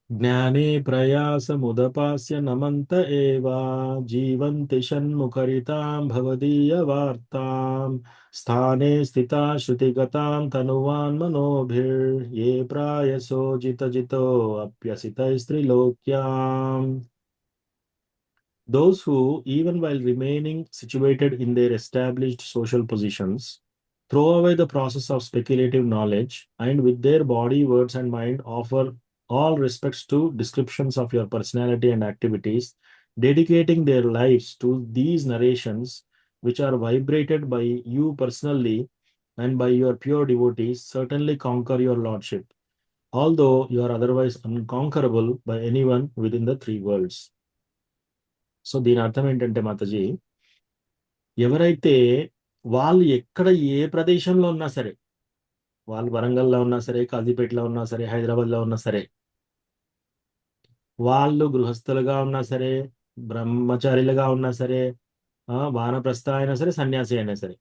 జ్ఞానే ప్రయాసముదపాస్య నమంత ఏవా జీవంతి షణ్ముఖరితాం భవదీయ వార్తాం స్థానే స్థితా శృతిగతాం తనువాన్ మనోభిర్ ఏ ప్రాయసో జితో అప్యసితైస్త్రిలోక్యాం. Those who, even while remaining situated in their established social positions, throw away the process of speculative knowledge and with their body, words, and mind offer all respects to descriptions of your personality and activities, dedicating their lives to these narrations, which are vibrated by you personally and by your pure devotees, certainly conquer your lordship, although you are otherwise unconquerable by anyone within the three worlds. So దీని అర్థం ఏంటంటే మాతాజీ, ఎవరైతే వాళ్ళు ఎక్కడ ఏ ప్రదేశంలో ఉన్నా సరే, వాళ్ళు వరంగల్లో ఉన్నా సరే, కాజీపేటలో ఉన్నా సరే, హైదరాబాద్లో ఉన్నా సరే, వాళ్ళు గృహస్థులుగా ఉన్నా సరే, బ్రహ్మచారిలుగా ఉన్నా సరే, వానప్రస్థ అయినా సరే, సన్యాసి అయినా సరే,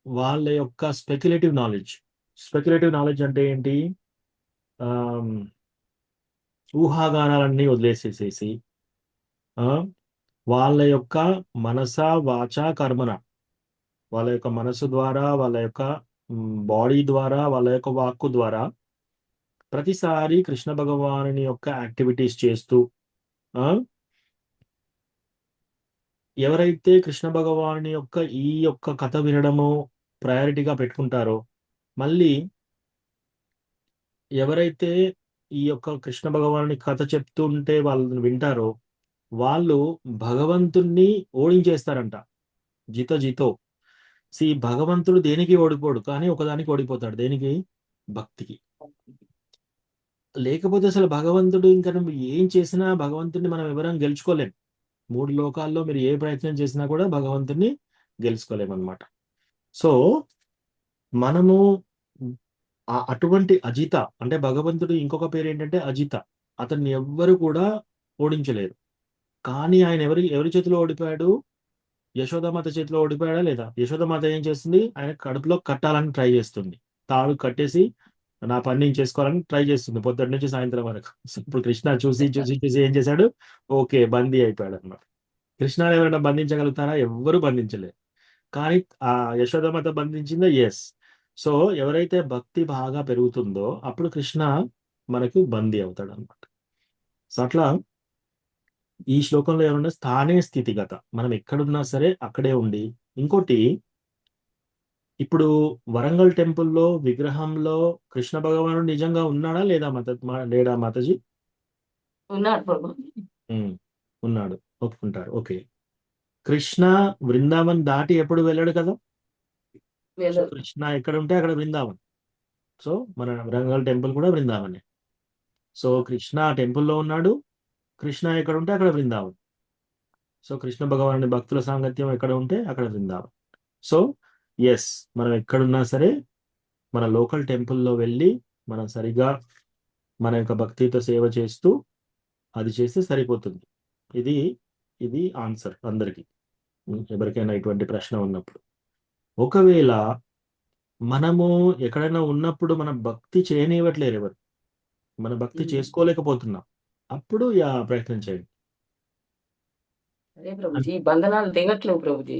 వాళ్ళ యొక్క స్పెక్యులేటివ్ నాలెడ్జ్ అంటే ఏంటి? ఊహాగానాలన్నీ వదిలేసేసేసి వాళ్ళ యొక్క మనస వాచ కర్మన, వాళ్ళ యొక్క మనసు ద్వారా, వాళ్ళ యొక్క బాడీ ద్వారా, వాళ్ళ యొక్క వాక్కు ద్వారా ప్రతిసారి కృష్ణ భగవానుని యొక్క యాక్టివిటీస్ చేస్తూ ఎవరైతే కృష్ణ భగవానుని యొక్క ఈ యొక్క కథ వినడము ప్రయారిటీగా పెట్టుకుంటారో, మళ్ళీ ఎవరైతే ఈ యొక్క కృష్ణ భగవానుని కథ చెప్తుంటే వాళ్ళని వింటారో వాళ్ళు భగవంతుణ్ణి ఓడించేస్తారంట. జితో భగవంతుడు దేనికి ఓడిపోడు, కానీ ఒకదానికి ఓడిపోతాడు. దేనికి? భక్తికి. లేకపోతే అసలు భగవంతుడు ఇంకా నువ్వు ఏం చేసినా భగవంతుడిని మనం ఎవరం గెలుచుకోలేం. 3 లోకాల్లో మీరు ఏ ప్రయత్నం చేసినా కూడా భగవంతుడిని గెలుచుకోలేమన్నమాట. సో మనము అటువంటి అజిత, అంటే భగవంతుడు ఇంకొక పేరు ఏంటంటే అజిత, అతన్ని ఎవ్వరు కూడా ఓడించలేరు. కానీ ఆయన ఎవరి చేతిలో ఓడిపోయాడు? యశోదామాత చేతిలో ఓడిపోయాడా లేదా? యశోదామాత ఏం చేస్తుంది? ఆయన కడుపులో కట్టాలని ట్రై చేస్తుంది, తాడు కట్టేసి నా పని నేను చేసుకోవాలని ట్రై చేస్తుంది పొద్దున్న నుంచి సాయంత్రం వరకు. ఇప్పుడు కృష్ణ చూసి ఏం చేశాడు? ఓకే, బందీ అయిపోయాడు అనమాట. కృష్ణని ఎవరైనా బంధించగలుగుతారా? ఎవ్వరు బంధించలేరు. కానీ ఆ యశోదమాత బంధించిందా? ఎస్. సో ఎవరైతే భక్తి బాగా పెరుగుతుందో అప్పుడు కృష్ణ మనకు బందీ అవుతాడు అనమాట. సో అట్లా ఈ శ్లోకంలో ఏమన్నా స్థానే స్థితిగత, మనం ఎక్కడున్నా సరే అక్కడే ఉండి. ఇంకోటి, ఇప్పుడు వరంగల్ టెంపుల్లో విగ్రహంలో కృష్ణ భగవానుడు నిజంగా ఉన్నాడా లేదా లేడా మాతాజీ?
ఉన్నాడు ప్రభు.
ఉన్నాడు, ఒప్పుకుంటారు. ఓకే. కృష్ణ బృందావన్ దాటి ఎప్పుడు వెళ్ళాడు కదా. సో
వెళ్ళదు.
కృష్ణ ఎక్కడ ఉంటే అక్కడ బృందావన్. సో మన వరంగల్ టెంపుల్ కూడా బృందావనే. సో కృష్ణ టెంపుల్లో ఉన్నాడు, కృష్ణ ఎక్కడ ఉంటే అక్కడ బృందావన్. సో కృష్ణ భగవానుడి భక్తుల సాంగత్యం ఎక్కడ ఉంటే అక్కడ బృందావన్. సో ఎస్, మనం ఎక్కడున్నా సరే మన లోకల్ టెంపుల్లో వెళ్ళి మనం సరిగా మన యొక్క భక్తితో సేవ చేస్తూ అది చేస్తే సరిపోతుంది. ఇది ఆన్సర్ అందరికీ, ఎవరికైనా ఇటువంటి ప్రశ్న ఉన్నప్పుడు. ఒకవేళ మనము ఎక్కడైనా ఉన్నప్పుడు మన భక్తి చేయనివ్వట్లేరు ఎవరు, మన భక్తి చేసుకోలేకపోతున్నాం, అప్పుడు ప్రయత్నం చేయండి.
అదే ప్రభుజీ, బంధనాలు తెగట్లేవు ప్రభుజీ.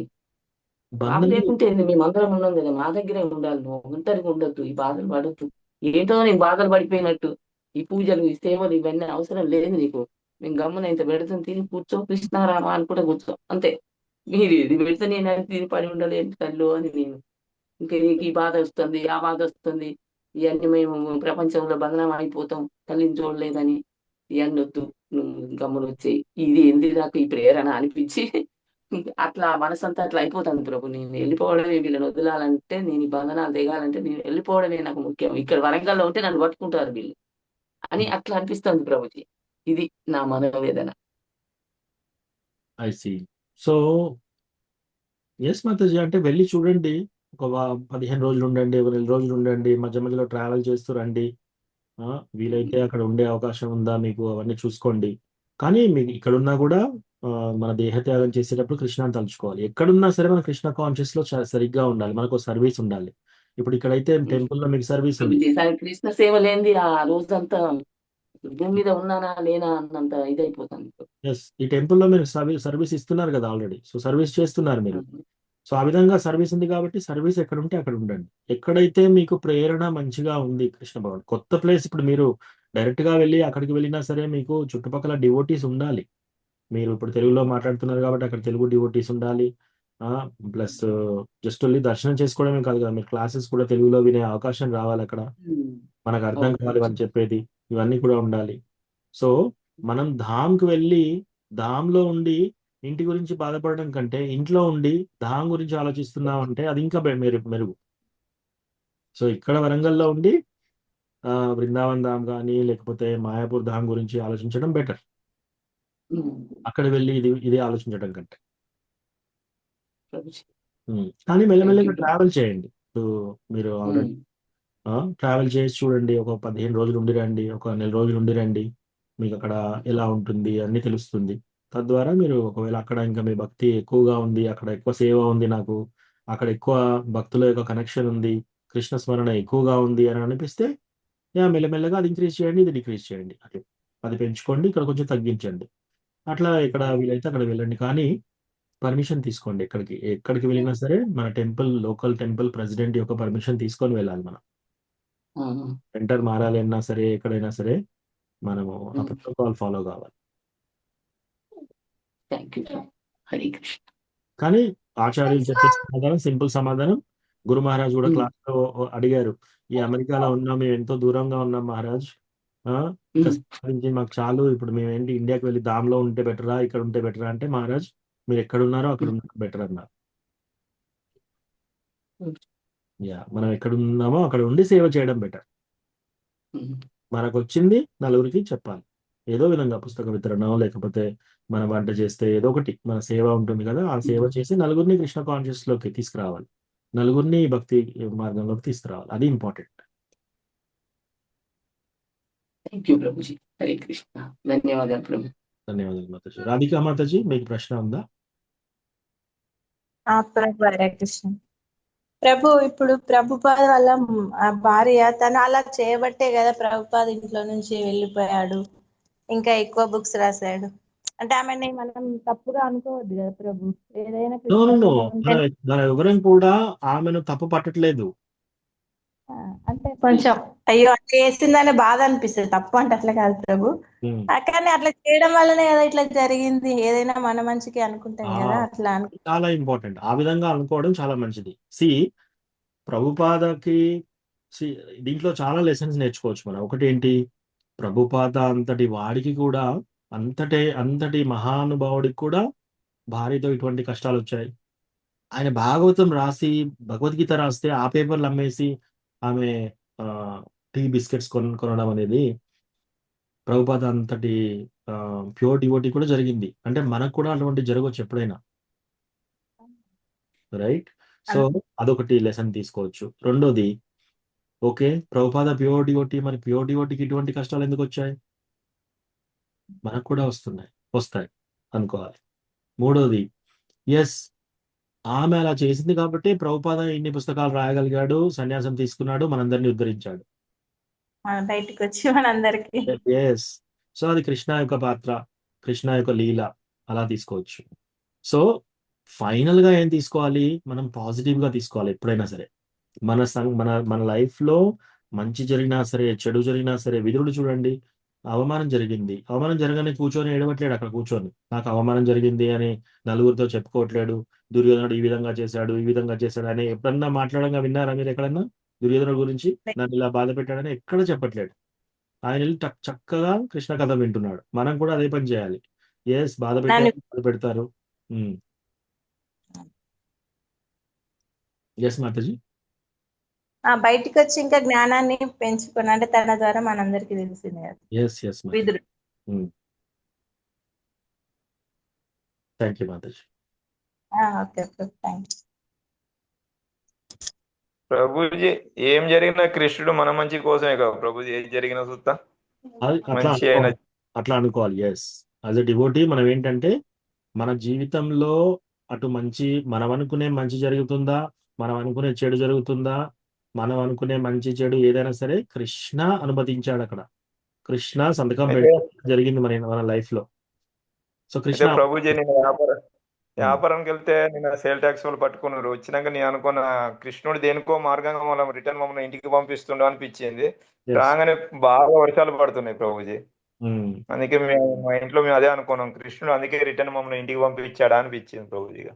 బాబు
బంధం
లేకుంటే మేమందరం ఉన్నాం కదా, మా దగ్గరే ఉండాలి, నువ్వు ఒంటరిగా ఉండొద్దు, ఈ బాధలు పడొద్దు. ఏంటో నేను బాధలు పడిపోయినట్టు ఈ పూజలు ఈ సేవలు ఇవన్నీ అవసరం లేదు నీకు. మేము గమ్మున ఇంత పెడతాం, తిని కూర్చో, కృష్ణారామ అనుకుంటే కూర్చో అంతే. మీరు ఇది పెడితే నేను అది తిని పడి ఉండలేను తల్లు అని నేను. ఇంకా నీకు ఈ బాధ వస్తుంది, ఆ బాధ వస్తుంది, ఇవన్నీ మేము ప్రపంచంలో బంధనం అయిపోతాం, తల్లిని చూడలేదని ఇవన్నీ వద్దు, నువ్వు గమ్మున వచ్చేయి. ఇది ఏంది నాకు ఈ ప్రేరణ అనిపించి అట్లా మనసంతా అట్లా అయిపోతుంది ప్రభు. నేను వెళ్ళిపోవడమే, వీళ్ళని వదలాలంటే, నేను ఈ బంధనాలు దిగాలంటే నేను వెళ్ళిపోవడమే నాకు ముఖ్యం. ఇక్కడ వరంగల్లో ఉంటే నన్ను పట్టుకుంటారు వీళ్ళు అని అట్లా అనిపిస్తుంది ప్రభుజీ. ఇది నా మనోవేదన.
I see. So yes mataji, అంటే వెళ్ళి చూడండి, ఒక 15 రోజులు ఉండండి, ఒక 2 రోజులు ఉండండి, మధ్య మధ్యలో ట్రావెల్ చేస్తూ రండి. వీలైతే అక్కడ ఉండే అవకాశం ఉందా మీకు, అవన్నీ చూసుకోండి. కానీ మీకు ఇక్కడున్నా కూడా మన దేహత్యాగం చేసేటప్పుడు కృష్ణాన్ని తలుచుకోవాలి. ఎక్కడున్నా సరే మన కృష్ణ కాన్షియస్ లో సరిగ్గా ఉండాలి, మనకు సర్వీస్ ఉండాలి. ఇప్పుడు ఇక్కడైతే టెంపుల్లో మీకు సర్వీస్ ఉంది.
కృష్ణ సేవ లేనిది ఆ రోజంతా భూమి మీద ఉన్నానా లేనా అన్నంత ఇదైపోతుంది.
ఎస్, ఈ టెంపుల్లో మీరు సర్వీస్ ఇస్తున్నారు కదా ఆల్రెడీ, సో సర్వీస్ చేస్తున్నారు మీరు. సో ఆ విధంగా సర్వీస్ ఉంది కాబట్టి సర్వీస్ ఎక్కడ ఉంటే అక్కడ ఉండండి. ఎక్కడైతే మీకు ప్రేరణ మంచిగా ఉంది కృష్ణ భగవాన్, కొత్త ప్లేస్, ఇప్పుడు మీరు డైరెక్ట్ గా వెళ్ళి అక్కడికి వెళ్ళినా సరే మీకు చుట్టుపక్కల డివోటీస్ ఉండాలి. మీరు ఇప్పుడు తెలుగులో మాట్లాడుతున్నారు కాబట్టి అక్కడ తెలుగు డివోటీస్ ఉండాలి. ప్లస్ జస్ట్ వెళ్ళి దర్శనం చేసుకోవడమే కాదు కదా, మీరు క్లాసెస్ కూడా తెలుగులో వినే అవకాశం రావాలి అక్కడ, మనకు అర్థం కావాలి అని చెప్పేది, ఇవన్నీ కూడా ఉండాలి. సో మనం ధామ్కి వెళ్ళి ధామ్లో ఉండి ఇంటి గురించి బాధపడడం కంటే ఇంట్లో ఉండి ధామ్ గురించి ఆలోచిస్తున్నాం అంటే అది ఇంకా మెరుగు. సో ఇక్కడ వరంగల్లో ఉండి బృందావన్ ధామ్ కానీ లేకపోతే మాయాపూర్ ధామ్ గురించి ఆలోచించడం బెటర్, అక్కడ వెళ్ళి ఇది ఆలోచించడం కంటే. కానీ మెల్లమెల్లగా ట్రావెల్ చేయండి. మీరు ఆల్రెడీ ట్రావెల్ చేసి చూడండి, ఒక 15 రోజులు ఉండి రండి, ఒక 1 రోజులు ఉండి రండి, మీకు అక్కడ ఎలా ఉంటుంది అన్ని తెలుస్తుంది. తద్వారా మీరు ఒకవేళ అక్కడ ఇంకా మీ భక్తి ఎక్కువగా ఉంది, అక్కడ ఎక్కువ సేవ ఉంది, నాకు అక్కడ ఎక్కువ భక్తుల యొక్క కనెక్షన్ ఉంది, కృష్ణ స్మరణ ఎక్కువగా ఉంది అని అనిపిస్తే మెల్లమెల్లగా అది ఇంక్రీజ్ చేయండి, ఇది డిక్రీజ్ చేయండి, అట్లా అది పెంచుకోండి, ఇక్కడ కొంచెం తగ్గించండి, అట్లా ఇక్కడ వీలైతే అక్కడ వెళ్ళండి. కానీ పర్మిషన్ తీసుకోండి, ఎక్కడికి వెళ్ళినా సరే మన లోకల్ టెంపుల్ ప్రెసిడెంట్ యొక్క పర్మిషన్ తీసుకొని వెళ్ళాలి. మనం సెంటర్ మారాలి అన్నా సరే, ఎక్కడైనా సరే మనము ఆ ప్రోటోకాల్ ఫాలో కావాలి. కానీ ఆచార్యులు చెప్పే సమాధానం సింపుల్ సమాధానం. గురు మహారాజ్ కూడా క్లాస్ లో అడిగారు, ఈ అమెరికాలో ఉన్నాం, మేము ఎంతో దూరంగా ఉన్నాం మహారాజ్, మాకు చాలు, ఇప్పుడు మేము ఏంటి ఇండియాకి వెళ్ళి ధామ్లో ఉంటే బెటరా ఇక్కడ ఉంటే బెటరా అంటే, మహారాజ్ మీరు ఎక్కడున్నారో అక్కడ ఉన్నారు బెటర్ అన్నారు. మనం ఎక్కడ ఉన్నామో అక్కడ ఉండి సేవ చేయడం బెటర్. మనకు వచ్చింది నలుగురికి చెప్పాలి, ఏదో విధంగా పుస్తక వితరణ లేకపోతే మన వంట చేస్తే ఏదో ఒకటి మన సేవ ఉంటుంది కదా, ఆ సేవ చేసి నలుగురిని కృష్ణ కాన్షియస్ లోకి తీసుకురావాలి, నలుగురిని భక్తి మార్గంలోకి తీసుకురావాలి, అది ఇంపార్టెంట్.
ప్రభుజీ. హరే కృష్ణ. ధన్యవాదాలు ప్రభు.
ధన్యవాదాలు మాతాజీ. రాధికా మాతాజీ, మీకు ప్రశ్న ఉందా?
ప్రభు, ఇప్పుడు ప్రభుపాద వల్ల భార్య తను అలా చేయబట్టే కదా ప్రభుపాద ఇంట్లో నుంచి వెళ్ళిపోయాడు, ఇంకా ఎక్కువ బుక్స్ రాశాడు. అంటే ఆమెని మనం తప్పుగా అనుకోవద్దు కదా ప్రభు. ఏదైనా
నో నో
కృష్ణ
నో
భక్తి ఉంటే
మన ఎవరం కూడా ఆమెను తప్పు పట్టట్లేదు.
అంటే కొంచెం అయ్యో అట్లా చేసిందనే బాధ అనిపిస్తుంది. తప్పు అంటే అట్లా కాదు ప్రభు.
ఉమ్.
కానీ అట్లా చేయడం వల్లనే కదా ఇట్లా జరిగింది. ఏదైనా మన మంచికి అనుకుంటాం
ఆ,
కదా అట్లా
చాలా ఇంపార్టెంట్. ఆ విధంగా అనుకోవడం చాలా మంచిది. ప్రభుపాదకి దీంట్లో చాలా లెసన్స్ నేర్చుకోవచ్చు మనం. ఒకటి ఏంటి, ప్రభుపాద అంతటి వాడికి కూడా, అంతటి మహానుభావుడికి కూడా భార్యతో ఇటువంటి కష్టాలు వచ్చాయి. ఆయన భాగవతం రాసి భగవద్గీత రాస్తే ఆ పేపర్లు అమ్మేసి ఆమె టీ బిస్కెట్స్ కొనడం అనేది ప్రభుపాద అంతటి ప్యూర్ డివోటీ కూడా జరిగింది. అంటే మనకు కూడా అటువంటి జరగవచ్చు ఎప్పుడైనా, రైట్? సో అదొకటి లెసన్ తీసుకోవచ్చు. రెండోది, ఓకే ప్రభుపాద ప్యూర్ డివోటీ, మరి ప్యూర్ డివోటీకి ఇటువంటి కష్టాలు ఎందుకు వచ్చాయి? మనకు కూడా వస్తాయి అనుకోవాలి. మూడోది, ఎస్ ఆమె అలా చేసింది కాబట్టి ప్రభుపాద ఇన్ని పుస్తకాలు రాయగలిగాడు, సన్యాసం తీసుకున్నాడు, మనందరినీ ఉద్ధరించాడు.
బయటికి వచ్చి మనందరికి
ఎస్. సో అది కృష్ణ యొక్క పాత్ర, కృష్ణ యొక్క లీల, అలా తీసుకోవచ్చు. సో ఫైనల్ గా ఏం తీసుకోవాలి, మనం పాజిటివ్ గా తీసుకోవాలి ఎప్పుడైనా సరే. మన లైఫ్ లో మంచి జరిగినా సరే, చెడు జరిగినా సరే. విదురుడు చూడండి, అవమానం జరగని కూర్చొని ఏడవట్లేడు. అక్కడ కూర్చొని నాకు అవమానం జరిగింది అని నలుగురితో చెప్పుకోవట్లేడు. దుర్యోధనుడు ఈ విధంగా చేశాడు అని ఎప్పుడన్నా మాట్లాడంగా విన్నారా మీరు ఎక్కడన్నా? దుర్యోధనుడు గురించి నన్ను ఇలా బాధ పెట్టాడని ఎక్కడ చెప్పట్లేడు. ఆయన వెళ్ళి చక్కగా కృష్ణ కథ వింటున్నాడు. మనం కూడా అదే పని చేయాలి. ఎస్, బాధ పెడతారు. ఎస్ మాతాజీ.
బయటికి వచ్చి ఇంకా జ్ఞానాన్ని పెంచుకుని, అంటే తన ద్వారా మనందరికి తెలిసింది కదా.
Yes
Vidura.
Thank you Mataji.
Okay thank you
Prabhuji. ఏం జరిగినా కృష్ణుడు మన మంచి కోసమే కదా ప్రభుజీ, ఏం జరిగినా చూస్తా
అట్లా అనుకోవాలి. ఎస్, యాజ్ ఎ డివోటీ మనం ఏంటంటే మన జీవితంలో అటు మనం అనుకునే మంచి జరుగుతుందా, మనం అనుకునే చెడు జరుగుతుందా, మనం అనుకునే మంచి చెడు ఏదైనా సరే కృష్ణ అనుమతించాడు. అక్కడ కృష్ణ సంతకం జరిగింది మన లైఫ్ లో. సో కృష్ణ
ప్రభుజీ, నేను వ్యాపారానికి వెళ్తే నేను సేల్ ట్యాక్స్ వాళ్ళు పట్టుకున్నారు. వచ్చినాక నేను అనుకున్న కృష్ణుడు దేనికో మార్గంగా మనం రిటర్న్ మమ్మల్ని ఇంటికి పంపిస్తుండో అనిపించింది. రాగానే బాగా వర్షాలు పడుతున్నాయి ప్రభుజీ. అందుకే మా ఇంట్లో మేము అదే అనుకున్నాం, కృష్ణుడు అందుకే రిటర్న్ మమ్మల్ని ఇంటికి పంపించాడా అనిపించింది ప్రభుజీగా.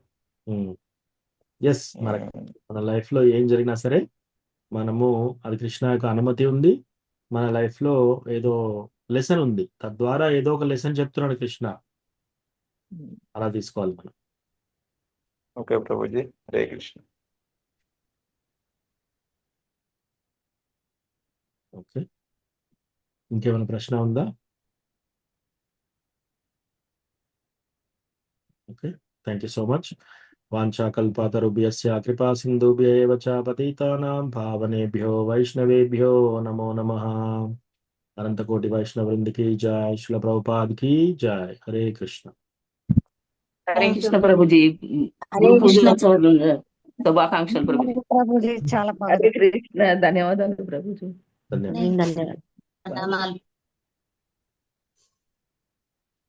ఎస్, మన లైఫ్ లో ఏం జరిగినా సరే మనము అది కృష్ణ యొక్క అనుమతి ఉంది. మన లైఫ్ లో ఏదో లెసన్ ఉంది, తద్వారా ఏదో ఒక లెసన్ చెప్తున్నాడు కృష్ణ, అలా తీసుకోవాలి మనం.
ఓకే ప్రభుజీ, హరే కృష్ణ.
ఓకే, ఇంకేమైనా ప్రశ్న ఉందా? Okay, thank you so much. వాంఛాకల్పతరుభ్యస్య కృపా సింధుభ్య ఏవ చ పతితానాం పావనేభ్యో వైష్ణవేభ్యో నమో నమః. అనంతకోటి వైష్ణవృందికి జై, శ్రీల ప్రభుపాద్ కి జై. హరే కృష్ణ.
హరే కృష్ణ ప్రభుజీ. శుభాకాంక్షలు ప్రభుజీ.
చాలా హరే కృష్ణ. ధన్యవాదాలు ప్రభుజీ.
ధన్యవాదాలు.
ధన్యవాదాలు.